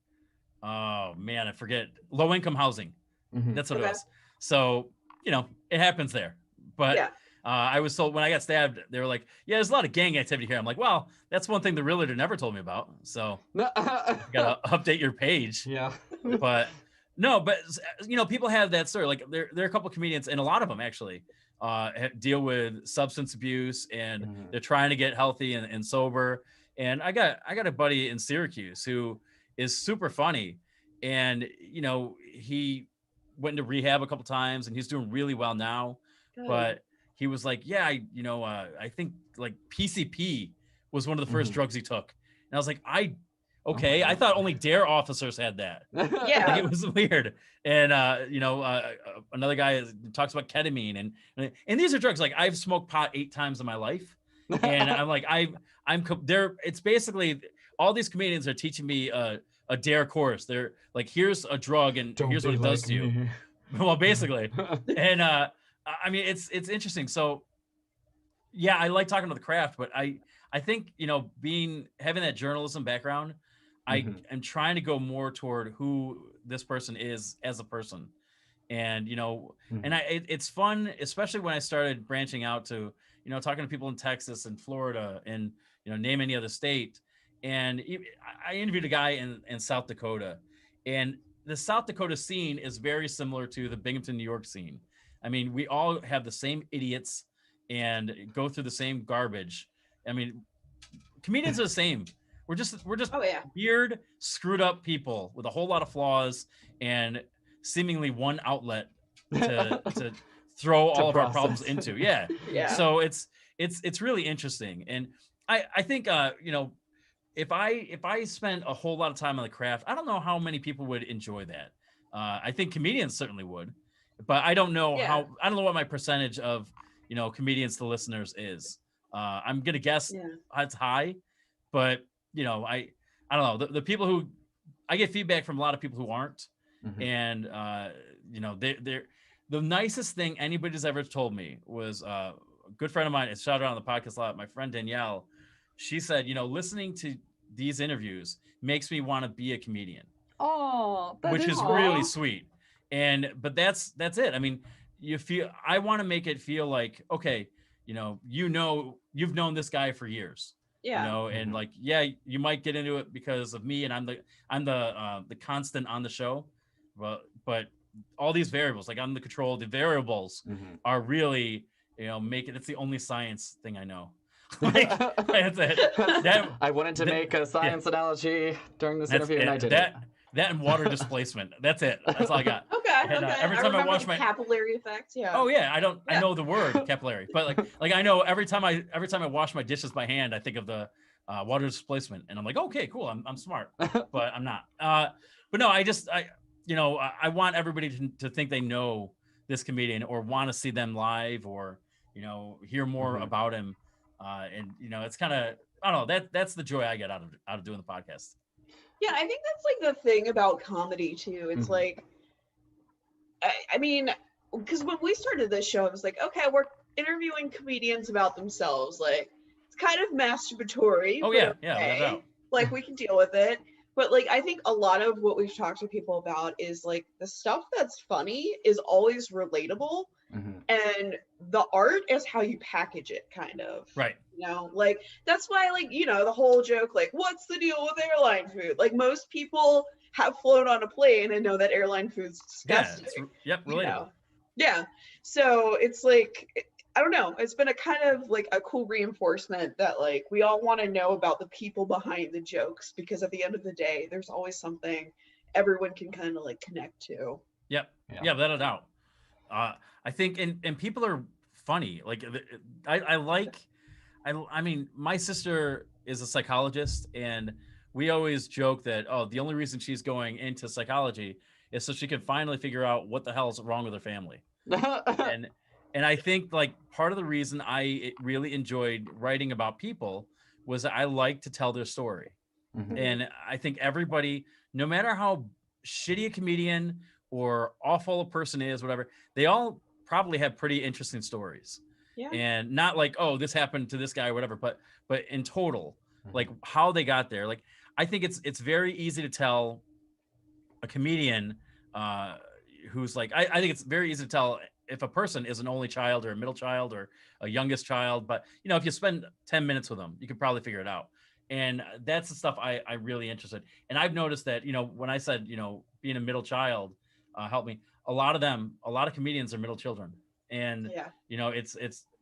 Oh man, I forget. Low income housing. Mhm. That's what it Okay. was. So it happens there. But Yeah. I was told when I got stabbed, they were like, "Yeah, there's a lot of gang activity here." I'm like, "Well, that's one thing the realtor never told me about." So you gotta update your page. Yeah. But no, but people have that story. Like there are a couple comedians, and a lot of them actually deal with substance abuse, and Mhm. they're trying to get healthy and sober. And I got a buddy in Syracuse who is super funny, and he went into rehab a couple times, and he's doing really well now. Good. But he was like, yeah, I think like PCP was one of the first Mhm. drugs he took. And I was like, I okay, I thought only dare officers had that. Yeah. Like, it was weird. And another guy talks about ketamine, and these are drugs. Like, I've smoked pot 8 times in my life, and I'm like, I'm there. It's basically all these comedians are teaching me a dare course. They're like, here's a drug, and here's what it does to you. Well, basically. And I mean, it's interesting. So yeah, I like talking about the craft, but I think, having that journalism background, I am trying to go more toward who this person is as a person. And, it's fun, especially when I started branching out to, talking to people in Texas and Florida and, name any other state. And I interviewed a guy in South Dakota, and the South Dakota scene is very similar to the Binghamton, New York scene. I mean, we all have the same idiots and go through the same garbage. I mean, comedians are the same. We're just weird, screwed up people with a whole lot of flaws and seemingly one outlet to throw all of our problems into. Yeah. So it's really interesting. And I think if I spent a whole lot of time on the craft, I don't know how many people would enjoy that. I think comedians certainly would, but I don't know I don't know what my percentage of comedians to listeners is. I'm gonna guess it's high, but I don't know. The people who I get feedback from a lot of people who aren't, and they're the nicest thing anybody's ever told me was a good friend of mine. It's shouted out on the podcast a lot. My friend Danielle, she said, listening to these interviews makes me want to be a comedian. Oh, which is really sweet. But that's it. I mean, I want to make it feel like, okay, you've known this guy for years. Yeah. And like, yeah, you might get into it because of me, and I'm the constant on the show, but all these variables, like I'm the control, the variables are really, it's the only science thing I know. Like, that's it. I wanted to make a science analogy during this interview, and I did that and water displacement. That's it. That's all I got. Okay. And, every time I wash my capillary effect, Oh yeah, I know the word capillary, but like I know every time I wash my dishes by hand, I think of the water displacement, and I'm like, okay, cool, I'm smart, but I'm not. But no, I want everybody to think they know this comedian or want to see them live or hear more about him. And it's kind of, I don't know, that's the joy I get out of doing the podcast. Yeah, I think that's like the thing about comedy too. It's like, I mean, because when we started this show, I was like, okay, we're interviewing comedians about themselves. Like, it's kind of masturbatory. Oh yeah, yeah. Like, we can deal with it. But like, I think a lot of what we've talked to people about is like the stuff that's funny is always relatable. And the art is how you package it, kind of. Right. Like, that's why, like, the whole joke, like, what's the deal with airline food? Like, most people have flown on a plane and know that airline food's disgusting. Yeah, relatable. Yeah. So it's like, I don't know. It's been a kind of like a cool reinforcement that like we all want to know about the people behind the jokes, because at the end of the day, there's always something everyone can kind of like connect to. Yep. Yeah, without a doubt. I think, and people are funny. Like, I mean, my sister is a psychologist, and we always joke that, the only reason she's going into psychology is so she can finally figure out what the hell's wrong with her family. And I think like part of the reason I really enjoyed writing about people was that I like to tell their story. And I think everybody, no matter how shitty a comedian or awful a person is, whatever, they all probably have pretty interesting stories. Yeah. And not like, oh, this happened to this guy or whatever, but in total, like how they got there. Like, I think it's very easy to tell a comedian who's like, I think it's very easy to tell if a person is an only child or a middle child or a youngest child. But, if you spend 10 minutes with them, you can probably figure it out. And that's the stuff I really interested. And I've noticed that, when I said, being a middle child helped me, a lot of comedians are middle children. And,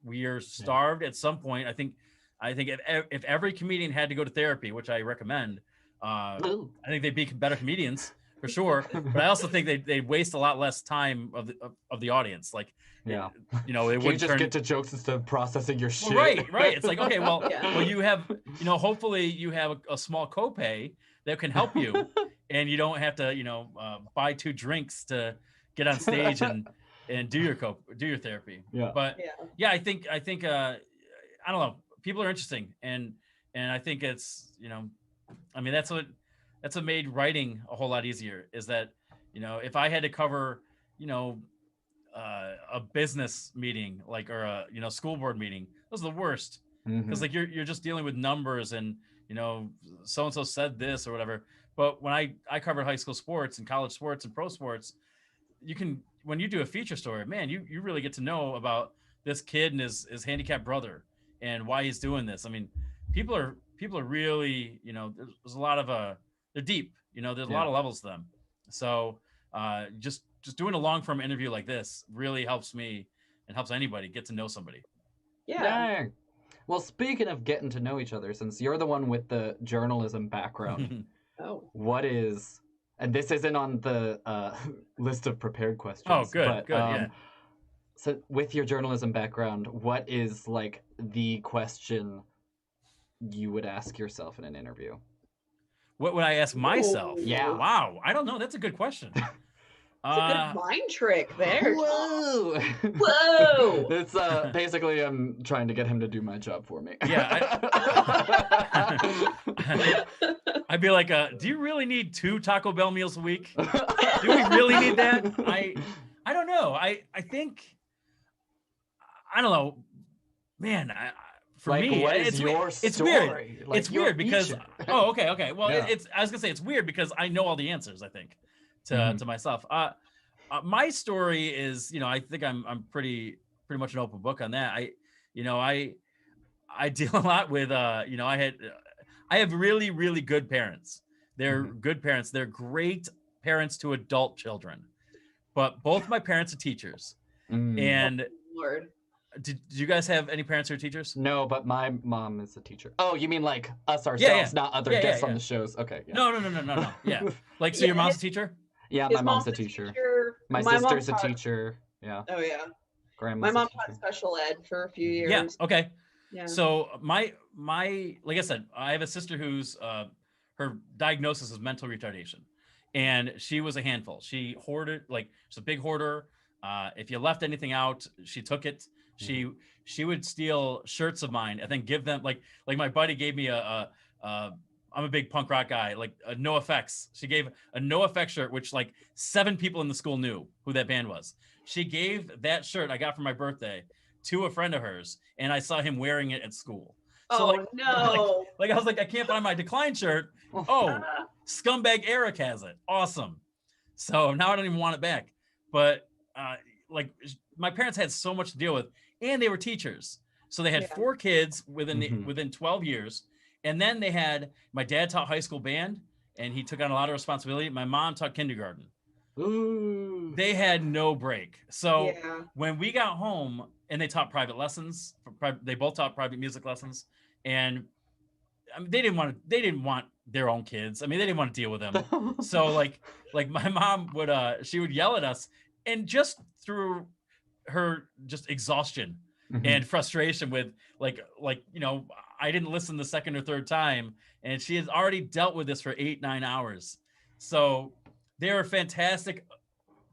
we are starved at some point. I think if every comedian had to go to therapy, which I recommend, I think they'd be better comedians for sure. But I also think they'd waste a lot less time of the audience. Like, they would just get to jokes instead of processing your shit. Right. It's like, okay, well, you have, hopefully you have a small copay, that can help you, and you don't have to, buy 2 drinks to get on stage and do your therapy. Yeah. But yeah, I think I don't know. People are interesting, and I think it's, I mean, that's what made writing a whole lot easier. Is that, if I had to cover, a business meeting, like, or a, school board meeting, those are the worst, because like you're just dealing with numbers and, so and so said this or whatever. But when I covered high school sports and college sports and pro sports, when you do a feature story, man, you really get to know about this kid and his handicapped brother and why he's doing this. I mean, people are really, there's a lot of they're deep, there's a lot of levels to them. So just doing a long form interview like this really helps me and helps anybody get to know somebody. Yeah. Dang. Well, speaking of getting to know each other, since you're the one with the journalism background, what is, and this isn't on the list of prepared questions. Oh, good, but, good, yeah. So with your journalism background, what is like the question you would ask yourself in an interview? What would I ask myself? Yeah. Wow. I don't know. That's a good question. It's a good mind trick there. Whoa! Whoa! It's basically I'm trying to get him to do my job for me. Yeah. I'd be like, do you really need 2 Taco Bell meals a week? Do we really need that? I don't know. I think, I don't know, man. For like, me, what is your it's story? weird. Like, it's weird because okay. Well, Yeah. I was gonna say it's weird because I know all the answers. I think to myself. My story is, I think I'm pretty much an open book on that. I deal a lot with I have really, really good parents. They're good parents. They're great parents to adult children. But both my parents are teachers. And Lord. did you guys have any parents who are teachers? No, but my mom is a teacher. Oh, you mean like us ourselves, not other guests on the shows? Okay. Yeah. No. Yeah. Like, so your mom's a teacher? Yeah, my mom's a teacher. My sister's a teacher. Yeah. Oh yeah. Grandma's My mom a teacher. taught special ed for a few years. Yeah. Okay. Yeah. So my like I said, I have a sister who's her diagnosis is mental retardation, and she was a handful. She hoarded, like, she's a big hoarder. If you left anything out, she took it. She would steal shirts of mine and then give them, like my buddy gave me I'm a big punk rock guy, like a NoFX. She gave a NoFX shirt, which like 7 people in the school knew who that band was. She gave that shirt I got for my birthday to a friend of hers, and I saw him wearing it at school. So no. Like I was like, I can't find my decline shirt. Oh, scumbag Eric has it. Awesome. So now I don't even want it back. But like my parents had so much to deal with, and they were teachers. So they had 4 kids within 12 years. And then they had, my dad taught high school band, and he took on a lot of responsibility. My mom taught kindergarten. Ooh. They had no break. So when we got home, and they taught private lessons, they both taught private music lessons, and I mean, they didn't want their own kids. I mean, they didn't want to deal with them. So like my mom would, she would yell at us, and just through her just exhaustion and frustration with like, I didn't listen the second or third time, and she has already dealt with this for 8-9 hours. So they were fantastic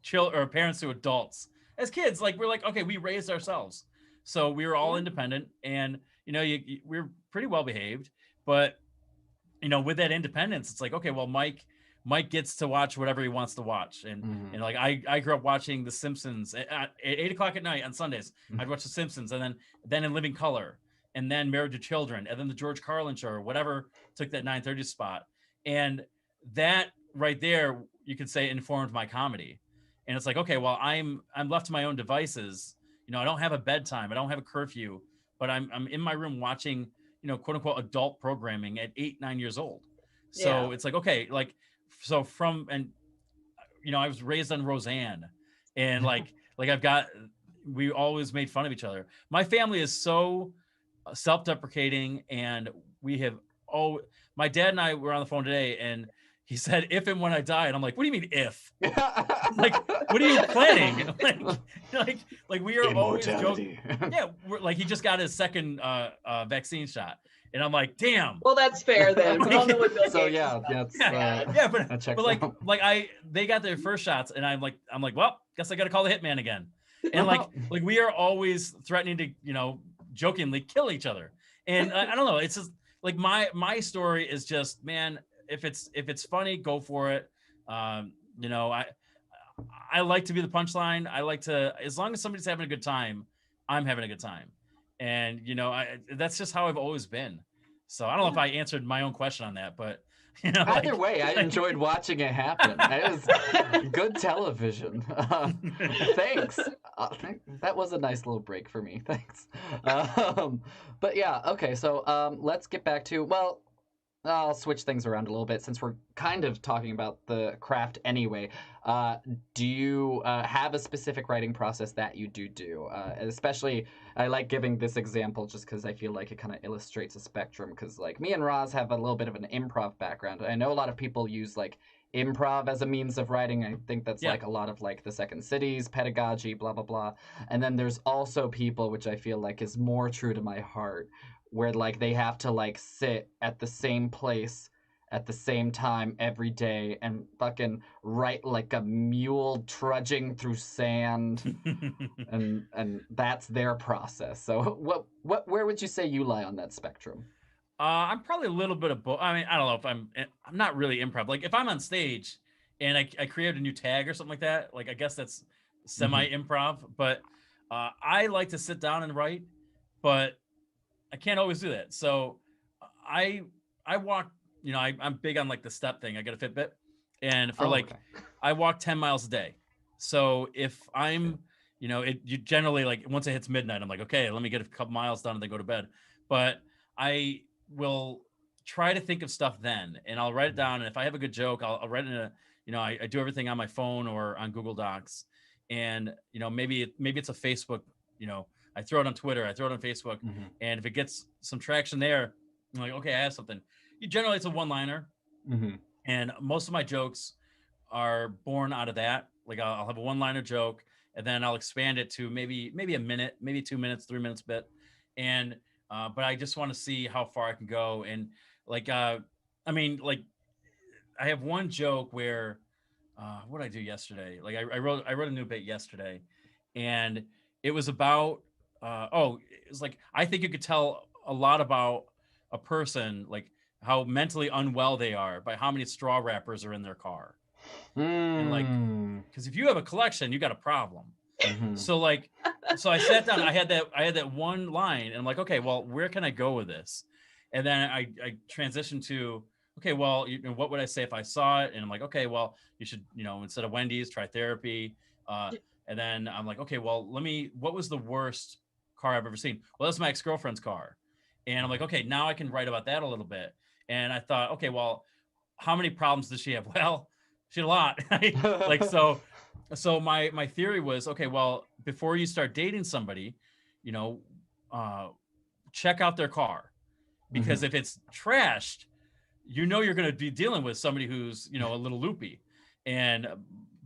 parents to adults. As kids, like, we're like, okay, we raised ourselves. So we were all independent, and, we were pretty well behaved, but, with that independence, it's like, okay, well, Mike gets to watch whatever he wants to watch. And, like, I grew up watching The Simpsons at 8:00 at night on Sundays. I'd watch The Simpsons, and then In Living Color, and then Married to Children, and then the George Carlin Show, or whatever took that 9:30 spot. And that right there, you could say, informed my comedy. And it's like, okay, well, I'm left to my own devices. I don't have a bedtime. I don't have a curfew, but I'm in my room watching, quote unquote, adult programming at 8-9 years old. So it's like, okay, like, so I was raised on Roseanne, and we always made fun of each other. My family is so self-deprecating, and my dad and I were on the phone today, and he said, if and when I die. And I'm like, what do you mean if? Like, what are you planning? like we are always joking. Yeah, he just got his second vaccine shot. And I'm like, damn. Well, that's fair then. We all know what Bill So Gates yeah, is that's Yeah, but that checks like out. they got their first shots, and I'm like, well, guess I got to call the hitman again. And like we are always threatening to, jokingly kill each other. And I don't know, it's just like my story is just, man, if it's funny, go for it. I like to be the punchline. I like to, as long as somebody's having a good time, I'm having a good time. And that's just how I've always been. So I don't know if I answered my own question on that, but Either way, I enjoyed watching it happen. It was good television. Thanks. That was a nice little break for me. Thanks. But yeah, okay. So let's get back to, well, I'll switch things around a little bit since we're kind of talking about the craft anyway. Do you have a specific writing process that you do? Especially, I like giving this example just because I feel like it kind of illustrates a spectrum. Because like me and Roz have a little bit of an improv background. I know a lot of people use like improv as a means of writing. I think that's like a lot of like the Second Cities, pedagogy, blah, blah, blah. And then there's also people, which I feel like is more true to my heart, where like they have to like sit at the same place at the same time every day and fucking write like a mule trudging through sand and that's their process. So where would you say you lie on that spectrum? I'm probably a little bit of both. I mean, I don't know if I'm not really improv. Like if I'm on stage and I create a new tag or something like that, like I guess that's semi improv, but I like to sit down and write, but I can't always do that. So I walk, I'm big on like the step thing. I got a Fitbit, and for I walk 10 miles a day. So if I'm, you generally like once it hits midnight, I'm like, okay, let me get a couple miles done and then go to bed. But I will try to think of stuff then, and I'll write it down. And if I have a good joke, I'll write it in a, I do everything on my phone or on Google Docs, and maybe it's a Facebook, I throw it on Twitter, I throw it on Facebook, and if it gets some traction there, I'm like, okay, I have something. Generally, it's a one-liner, and most of my jokes are born out of that. Like I'll have a one-liner joke, and then I'll expand it to maybe a minute, maybe 2 minutes, 3 minutes bit, and but I just want to see how far I can go. And like, I have one joke where, what did I do yesterday? Like I wrote a new bit yesterday, and it was about. It's like, I think you could tell a lot about a person, like how mentally unwell they are by how many straw wrappers are in their car. And like, because if you have a collection, you got a problem. So I sat down, I had that one line, and I'm like, okay, well, where can I go with this? And then I transitioned to, okay, well, what would I say if I saw it? And I'm like, okay, well, you should, instead of Wendy's, try therapy. And then I'm like, okay, well, what was the worst car I've ever seen? Well, that's my ex-girlfriend's car. And I'm like, okay, now I can write about that a little bit. And I thought, okay, well, how many problems does she have? Well, she had a lot. So my theory was, okay, well, before you start dating somebody, check out their car. Because if it's trashed, you're going to be dealing with somebody who's, a little loopy. And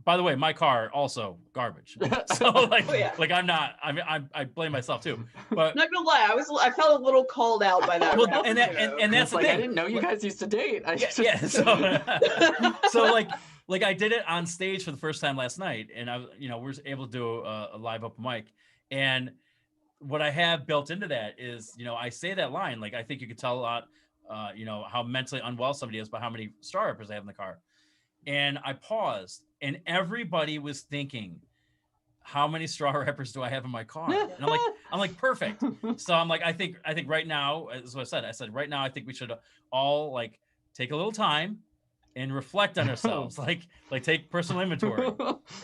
by the way, my car also garbage. So I'm not. I blame myself too. But I'm not gonna lie, I felt a little called out by that. Well, and that's the like, thing. I didn't know you guys used to date. So I did it on stage for the first time last night, and we were able to do a live open mic. And what I have built into that is, I say that line, like I think you could tell a lot, how mentally unwell somebody is by how many straw wrappers they have in the car. And I paused, and everybody was thinking, how many straw wrappers do I have in my car? And I'm like, perfect. So I'm like, I think right now, as what I said, right now, I think we should all like take a little time and reflect on ourselves, like take personal inventory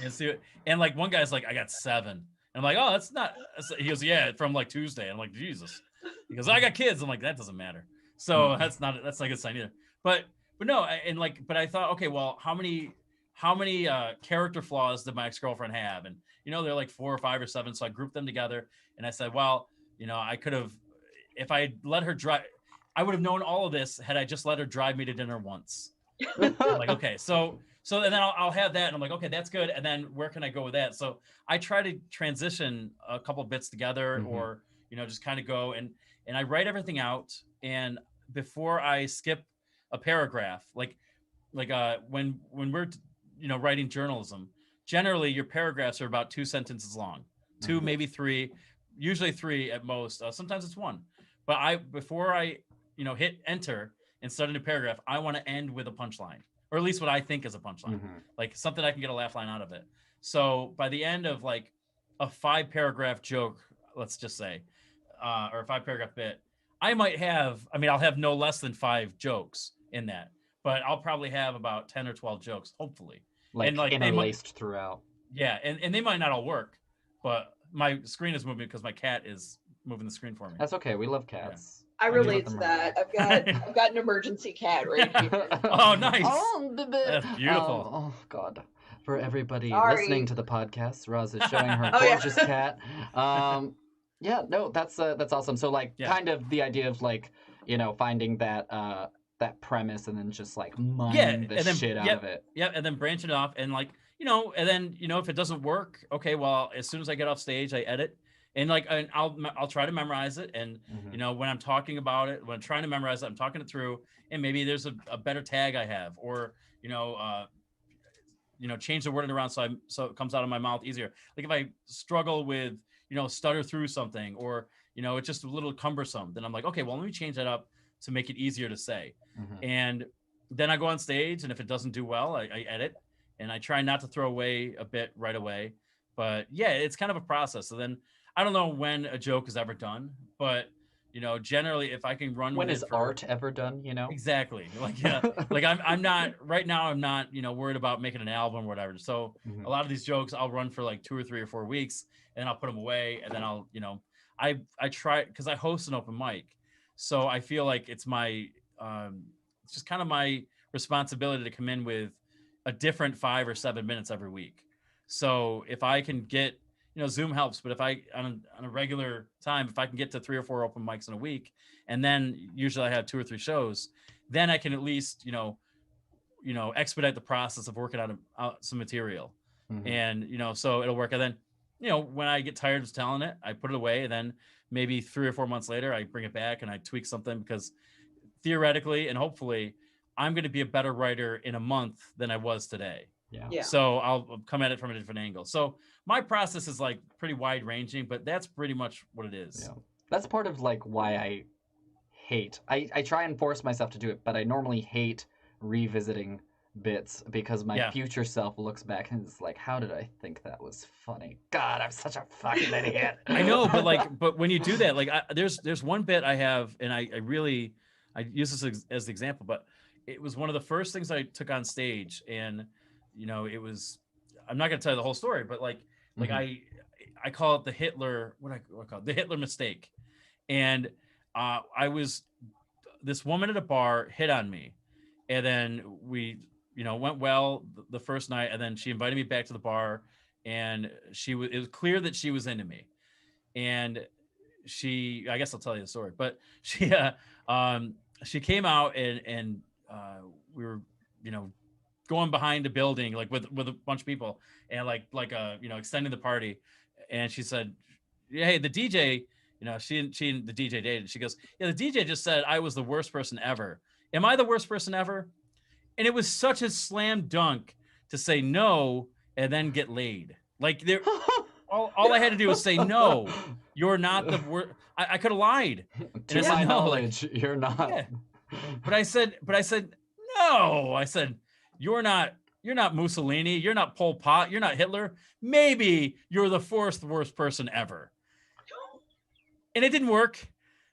and see it. And like one guy's like, I got 7. And I'm like, oh, that's not, he goes, yeah, from like Tuesday. I'm like, Jesus. He goes, I got kids. I'm like, that doesn't matter. So that's not a good sign either. But no, but I thought, okay, well, how many character flaws did my ex-girlfriend have? And they're like 4 or 5 or 7. So I grouped them together, and I said, well, I could have, if I had let her drive, I would have known all of this had I just let her drive me to dinner once. I'm like, okay, so and then I'll have that, and I'm like, okay, that's good. And then where can I go with that? So I try to transition a couple bits together, or just kind of go and I write everything out. and before I skip a paragraph, when we're writing journalism, generally your paragraphs are about 2 sentences long, 2 maybe 3, usually 3 at most. Sometimes it's 1, but before I hit enter and start a new paragraph, I want to end with a punchline, or at least what I think is a punchline, like something I can get a laugh line out of it. So by the end of like a 5-paragraph joke, let's just say, or a 5-paragraph bit, I'll have no less than 5 jokes in that, but I'll probably have about 10 or 12 jokes, hopefully. Like interlaced throughout. Yeah, and they might not all work, but my screen is moving because my cat is moving the screen for me. That's okay. We love cats. Yeah. I relate to that. I've got an emergency cat right here. Oh, nice. Oh, that's beautiful. Oh God. For everybody listening to the podcast, Roz is showing her gorgeous cat. Yeah, no, that's awesome. So kind of the idea of finding that that premise and then just mining the shit out of it. Yeah, and then branch it off and and then if it doesn't work, okay, well, as soon as I get off stage, I edit. And and I'll try to memorize it. And, when I'm talking about it, when I'm trying to memorize it, I'm talking it through, and maybe there's a better tag I have, or, change the wording around so it comes out of my mouth easier. Like if I struggle with, stutter through something, or, it's just a little cumbersome, then I'm like, okay, well, let me change that up to make it easier to say. And then I go on stage, and if it doesn't do well, I edit, and I try not to throw away a bit right away. But yeah, it's kind of a process. So then I don't know when a joke is ever done, but generally if I can run when with is art ever done, Exactly. I'm not right now, I'm not, worried about making an album or whatever. So a lot of these jokes I'll run for 2 or 3 or 4 weeks, and I'll put them away, and then I'll, I try, because I host an open mic. So I feel like it's my it's just kind of my responsibility to come in with a different 5 or 7 minutes every week. So if I can get, Zoom helps, but if I, on a regular time, if I can get to 3 or 4 open mics in a week, and then usually I have 2 or 3 shows, then I can at least, expedite the process of working out some material. And, so it'll work. And then, when I get tired of telling it, I put it away, and then maybe 3 or 4 months later, I bring it back and I tweak something, because theoretically and hopefully I'm going to be a better writer in a month than I was today. Yeah. So I'll come at it from a different angle. So my process is pretty wide ranging, but that's pretty much what it is. Yeah. That's part of why I hate. I try and force myself to do it, but I normally hate revisiting bits, because my future self looks back and is like, how did I think that was funny? God, I'm such a fucking idiot. I know, but when you do that, there's one bit I have, and I use this as the example, but it was one of the first things I took on stage, and it was, I'm not going to tell you the whole story, but I call it the Hitler, what I call it, the Hitler mistake. And this woman at a bar hit on me, and then we, went well the first night, and then she invited me back to the bar, and it was clear that she was into me. And I guess I'll tell you the story, but she came out, and we were, going behind a building with a bunch of people, and extending the party. And she said, hey, the DJ, she and the DJ dated. She goes, yeah, the DJ just said I was the worst person ever. Am I the worst person ever? And it was such a slam dunk to say no and then get laid. All I had to do was say, no, you're not the worst. I could have lied. To my knowledge, you're not. Yeah. But I said, no. I said, you're not Mussolini. You're not Pol Pot. You're not Hitler. Maybe you're the fourth worst person ever. And it didn't work.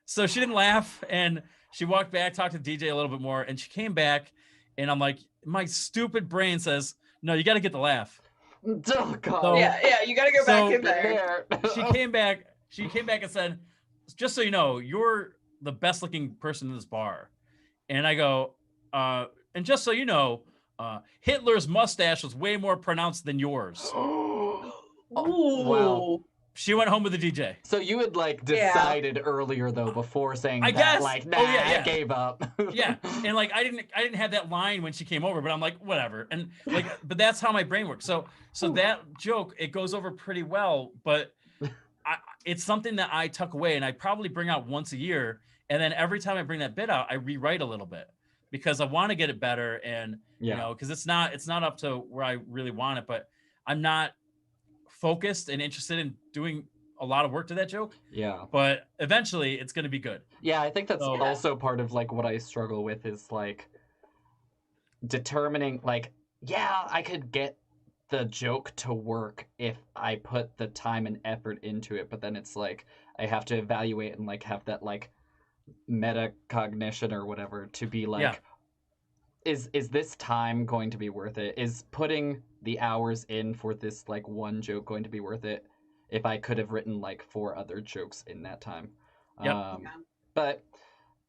So she didn't laugh. And she walked back, talked to DJ a little bit more. And she came back. And I'm like, my stupid brain says, no, you got to get the laugh. Oh, God. So, yeah, you got to go back in there. She came back and said, just so you know, you're the best looking person in this bar. And I go, and just so you know, Hitler's mustache was way more pronounced than yours. Ooh. Wow. She went home with the DJ. So you had decided earlier though, before saying I guess. I gave up. Yeah, and I didn't have that line when she came over, but I'm like, whatever. And but that's how my brain works. So that joke, it goes over pretty well, but it's something that I tuck away, and I probably bring out once a year. And then every time I bring that bit out, I rewrite a little bit because I want to get it better. And, you know, because it's not up to where I really want it, but I'm not focused and interested in doing a lot of work to that joke. Yeah. But eventually it's going to be good. Yeah, I think that's So- also part of like what I struggle with is like determining like, yeah, I could get the joke to work if I put the time and effort into it, but then it's like I have to evaluate and like have that like metacognition or whatever to be like, Yeah. is this time going to be worth it? Is putting the hours in for this like one joke going to be worth it if I could have written like 4 other jokes in that time? Yep. But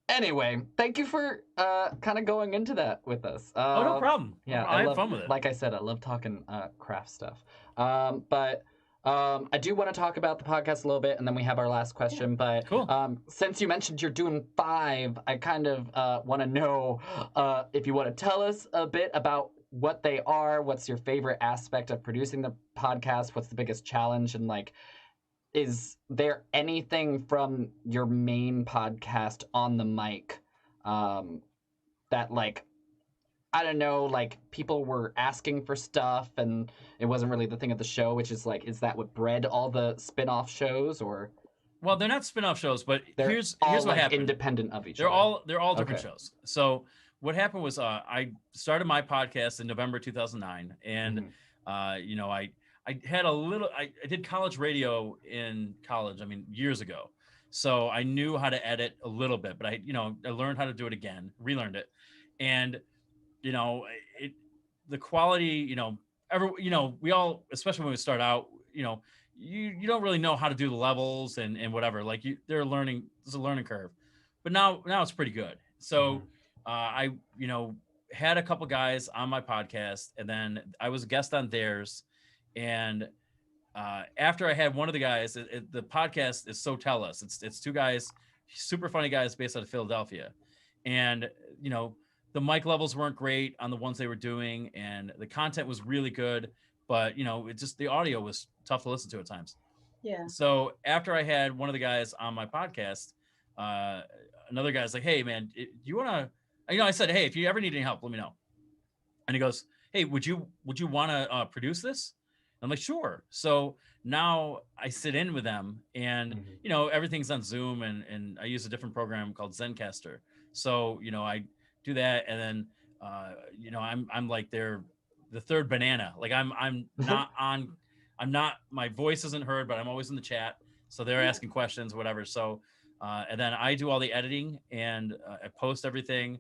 anyway, thank you for kind of going into that with us. Oh, no problem. Yeah, I love, have fun with it. Like I said, I love talking craft stuff. But I do want to talk about the podcast a little bit, and then we have our last question. But Cool. Since you mentioned you're doing 5, I kind of want to know if you want to tell us a bit about what they are. What's your favorite aspect of producing the podcast? What's the biggest challenge? And like, is there anything from your main podcast on the mic that like, I don't know, like people were asking for stuff and it wasn't really the thing of the show, which is like, is that what bred all the spin-off shows? Or Well, they're not spin-off shows, but they're here's all what like happened. independent of each They're other? they're all different Okay. shows. So what happened was I started my podcast in November 2009, and you know, I had a little I did college radio in college. I mean, years ago. So I knew how to edit a little bit, but I learned how to do it again, relearned it. And you know, the quality, we all, especially when we start out, you don't really know how to do the levels and whatever. Like there's a learning curve, but now it's pretty good. So I had a couple guys on my podcast, and then I was a guest on theirs. And after I had one of the guys, the podcast is So Tell Us. It's 2 guys, super funny guys based out of Philadelphia, and the mic levels weren't great on the ones they were doing, and the content was really good, but the audio was tough to listen to at times. Yeah. So after I had one of the guys on my podcast, another guy's like, "Hey man, do you want to?" I said, "Hey, if you ever need any help, let me know." And he goes, "Hey, would you want to produce this?" I'm like, "Sure." So now I sit in with them, and everything's on Zoom, and I use a different program called Zencaster. So I do that, and then I'm like the third banana. Like I'm not on. I'm not. My voice isn't heard, but I'm always in the chat. So they're asking questions, whatever. So and then I do all the editing, and I post everything.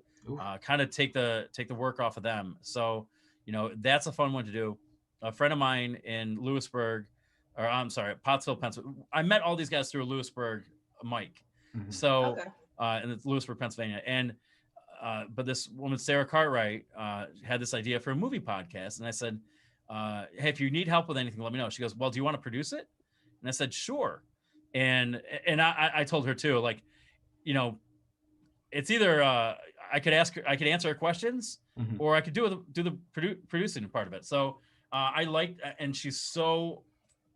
Kind of take the work off of them. So that's a fun one to do. A friend of mine in Lewisburg, or I'm sorry, Pottsville, Pennsylvania. I met all these guys through a Lewisburg mic. So and it's Lewisburg, Pennsylvania, and but this woman, Sarah Cartwright, had this idea for a movie podcast. And I said, hey, if you need help with anything, let me know. She goes, well, do you want to produce it? And I said, sure. And I told her too, like, it's either I could answer her questions, or I could do the producing part of it. So I liked, and she's so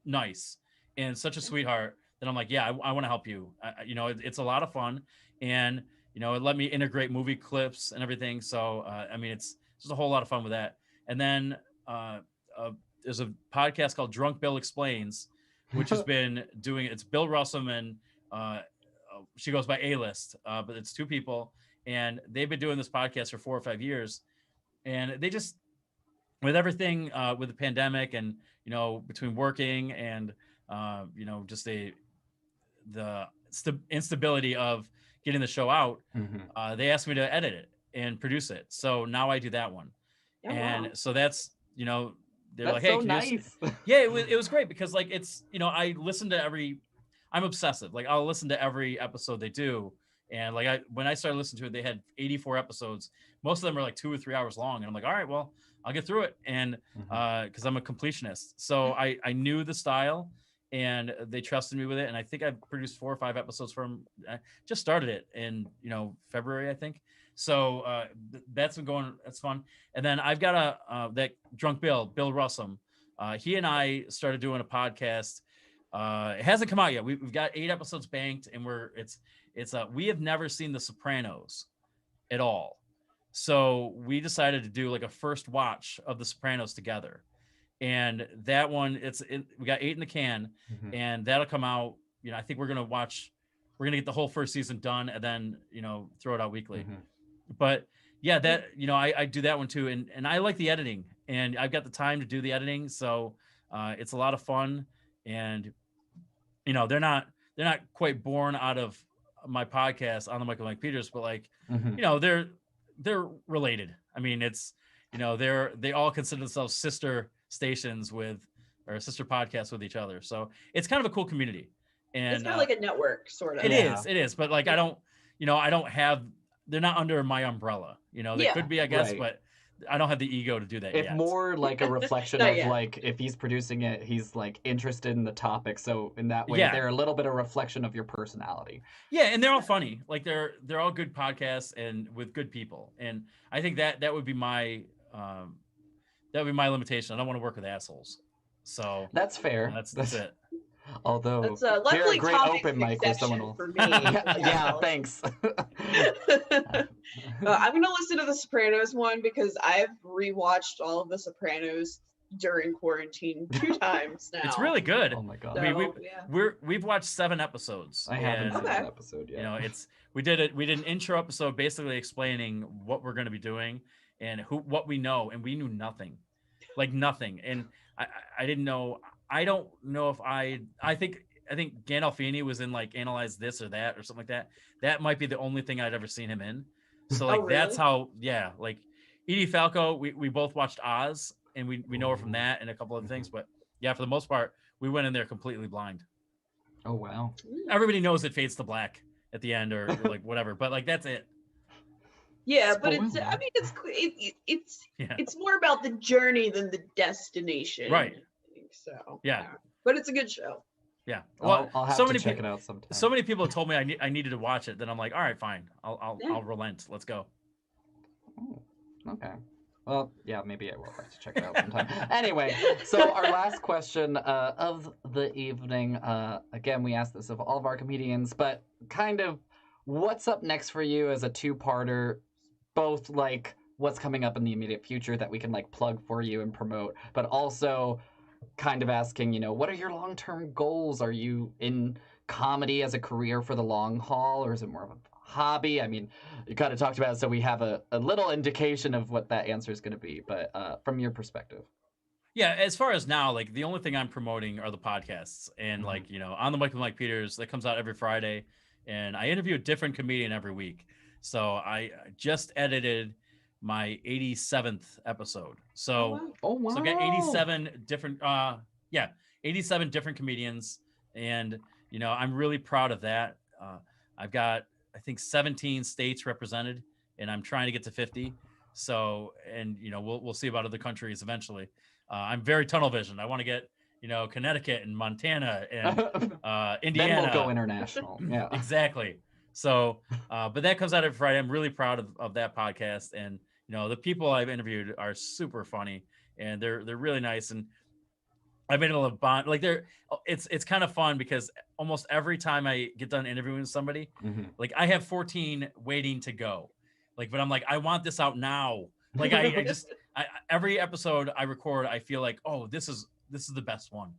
nice and such a sweetheart that I'm like, yeah, I want to help you. It's a lot of fun, and it let me integrate movie clips and everything. So I mean, it's just a whole lot of fun with that. And then there's a podcast called Drunk Bill Explains, which has been doing it's Bill Russell, and she goes by A-List, but it's 2 people, and they've been doing this podcast for 4 or 5 years, and they just, with everything with the pandemic, and between working and just the instability of getting the show out, they asked me to edit it and produce it. So now I do that one. Oh, and wow. so that's they're That's like, hey, so can nice. yeah, it was great, because like it's I listen to I'm obsessive. Like I'll listen to every episode they do, and like when I started listening to it, they had 84 episodes. Most of them are like 2 or 3 hours long, and I'm like, all right, well, I'll get through it, and because I'm a completionist, so I knew the style, and they trusted me with it, and I think I've produced 4 or 5 episodes from. I just started it in February, I think. So that's been going. That's fun. And then I've got that Drunk Bill Russell. He and I started doing a podcast. It hasn't come out yet. We've got 8 episodes banked, and It's we have never seen The Sopranos at all. So we decided to do like a first watch of The Sopranos together. And that one, we got 8 in the can, and that'll come out. I think we're gonna get the whole first season done, and then throw it out weekly. But yeah, that I do that one too, and I like the editing, and I've got the time to do the editing, so it's a lot of fun, and they're not quite born out of my podcast on the Michael Mike Peters, but like they're related. I mean, it's they all consider themselves sister stations or sister podcasts with each other, so it's kind of a cool community. And it's kind of like a network, sort of. It is, but like I don't have. They're not under my umbrella. They could be, I guess, right. But I don't have the ego to do that it's yet. More like a reflection of like if he's producing it, he's like interested in the topic. So in that way, they're a little bit of reflection of your personality. Yeah, and they're all funny. Like they're all good podcasts and with good people. And I think that would be my limitation. I don't want to work with assholes. So that's fair. That's it. Although that's you're a great open mic with someone will... for me. yeah, thanks. I'm gonna listen to the Sopranos one because I've rewatched all of the Sopranos during quarantine 2 times now. It's really good. Oh my god. So, we've watched 7 episodes. I haven't seen an episode yet. We did an intro episode basically explaining what we're going to be doing and what we know, and we knew nothing, like nothing. And I didn't know. I don't know if I think Gandolfini was in like Analyze This or That or something like that. That might be the only thing I'd ever seen him in. So like that's how like Edie Falco, we both watched Oz, and we know her from that and a couple other things. But yeah, for the most part, we went in there completely blind. Oh wow. Everybody knows it fades to black at the end or like whatever, but like that's it. Yeah, but it's more about the journey than the destination. Right. So yeah, but it's a good show. Yeah, well, I'll have to check it out sometime. So many people told me I needed to watch it. Then I'm like, all right, fine, I'll relent. Let's go. Oh, okay. Well, yeah, maybe I will have to check it out sometime. Anyway, so our last question of the evening. Again, we asked this of all of our comedians, but kind of what's up next for you as a 2-parter, both like what's coming up in the immediate future that we can like plug for you and promote, but also kind of asking, what are your long-term goals? Are you in comedy as a career for the long haul, or is it more of a hobby? I mean, you kind of talked about it, so we have a little indication of what that answer is going to be, but from your perspective. Yeah, as far as now, like the only thing I'm promoting are the podcasts, and like, on the Michael Mike Peters, that comes out every Friday, and I interview a different comedian every week. So I just edited my 87th episode. So, oh wow. So I got 87 different 87 different comedians, and I'm really proud of that. I've got I think 17 states represented, and I'm trying to get to 50. So, and we'll see about other countries eventually. I'm very tunnel vision. I want to get Connecticut and Montana and Indiana. Then we'll go international. Yeah, exactly. So, but that comes out every Friday. I'm really proud of that podcast, and the people I've interviewed are super funny, and they're really nice, and I've been able to bond. Like it's kind of fun because almost every time I get done interviewing somebody, like I have 14 waiting to go, like, but I'm like, I want this out now. Like I every episode I record, I feel like, oh, this is the best one,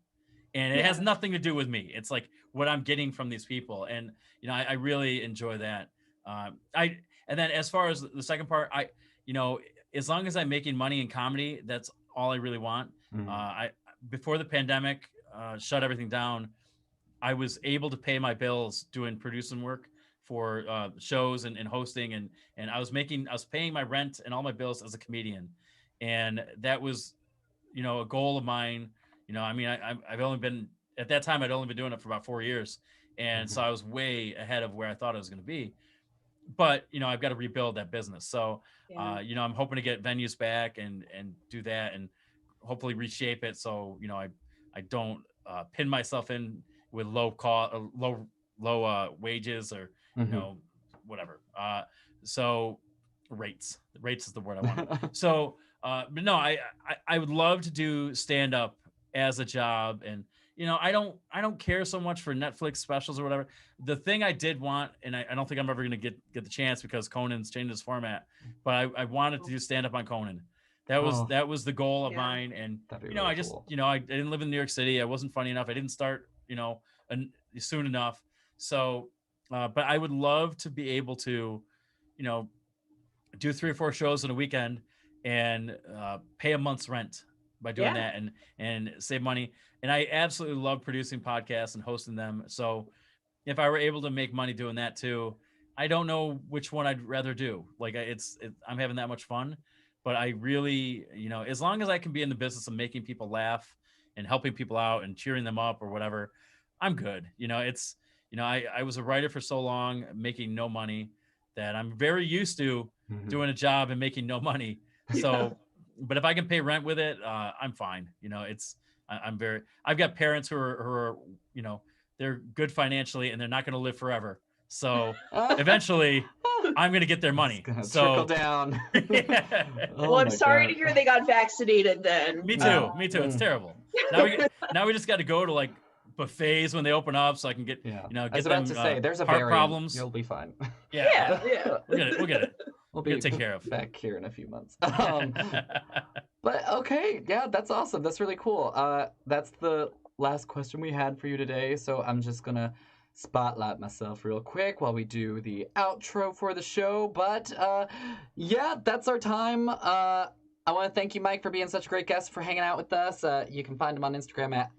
and it has nothing to do with me. It's like what I'm getting from these people, and I really enjoy that. And then as far as the second part, as long as I'm making money in comedy, that's all I really want. Before the pandemic shut everything down, I was able to pay my bills doing producing work for shows and hosting, and I was paying my rent and all my bills as a comedian, and that was a goal of mine. I've only been at that time, I'd only been doing it for about 4 years, and so I was way ahead of where I thought I was going to be. But I've got to rebuild that business, so I'm hoping to get venues back and do that, and hopefully reshape it so I don't pin myself in with low wages or whatever. So rates is the word I want. So but no, I would love to do stand up as a job. And I don't care so much for Netflix specials or whatever. The thing I did want, and I don't think I'm ever going to get the chance because Conan's changed his format, but I wanted to do stand up on Conan. That was the goal of mine. And that'd be really I just cool. I didn't live in New York City. I wasn't funny enough. I didn't start soon enough. So but I would love to be able to do 3 or 4 shows in a weekend and pay a month's rent by doing that and save money. And I absolutely love producing podcasts and hosting them. So if I were able to make money doing that too, I don't know which one I'd rather do. Like I'm having that much fun, but I really, as long as I can be in the business of making people laugh and helping people out and cheering them up or whatever, I'm good. I was a writer for so long, making no money, that I'm very used to doing a job and making no money. So, but if I can pay rent with it, I'm fine. I've got parents who are, they're good financially and they're not going to live forever. So eventually I'm going to get their money. Trickle down. Well, I'm sorry to hear they got vaccinated then. Me too. It's terrible. Now we just got to go to like buffets when they open up so I can get, get I was about to say, there's a heart problems. You'll be fine. Yeah. We'll get it. We'll be take care of back here in a few months. But okay, yeah, that's awesome. That's really cool. That's the last question we had for you today. So I'm just gonna spotlight myself real quick while we do the outro for the show. But yeah, that's our time. I want to thank you, Mike, for being such a great guest, for hanging out with us. You can find him on Instagram at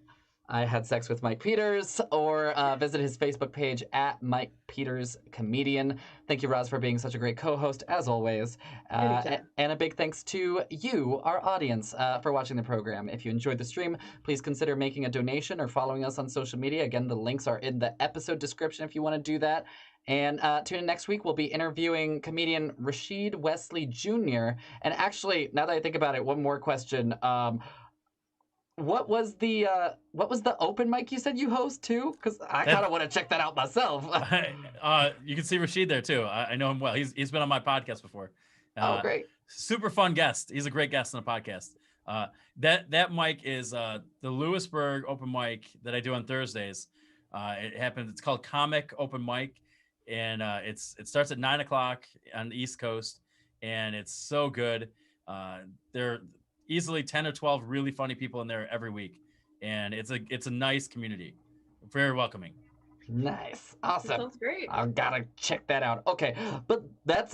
I Had Sex with Mike Peters, or visit his Facebook page at Mike Peters Comedian. Thank you, Roz, for being such a great co-host, as always. And a big thanks to you, our audience, for watching the program. If you enjoyed the stream, please consider making a donation or following us on social media. Again, the links are in the episode description if you want to do that. And tune in next week. We'll be interviewing comedian Rashid Wesley Jr. And actually, now that I think about it, one more question. What was the open mic you said you host too? Because I kind of want to check that out myself. You can see Rashid there too. I know him well. He's been on my podcast before. Oh, great! Super fun guest. He's a great guest on the podcast. That mic is the Lewisburg open mic that I do on Thursdays. It happens. It's called Comic Open Mic, and it starts at 9:00 on the East Coast, and it's so good. They're easily 10 or 12 really funny people in there every week, and it's a nice community, very welcoming. Nice, awesome. That sounds great. I gotta check that out. Okay, but that's it.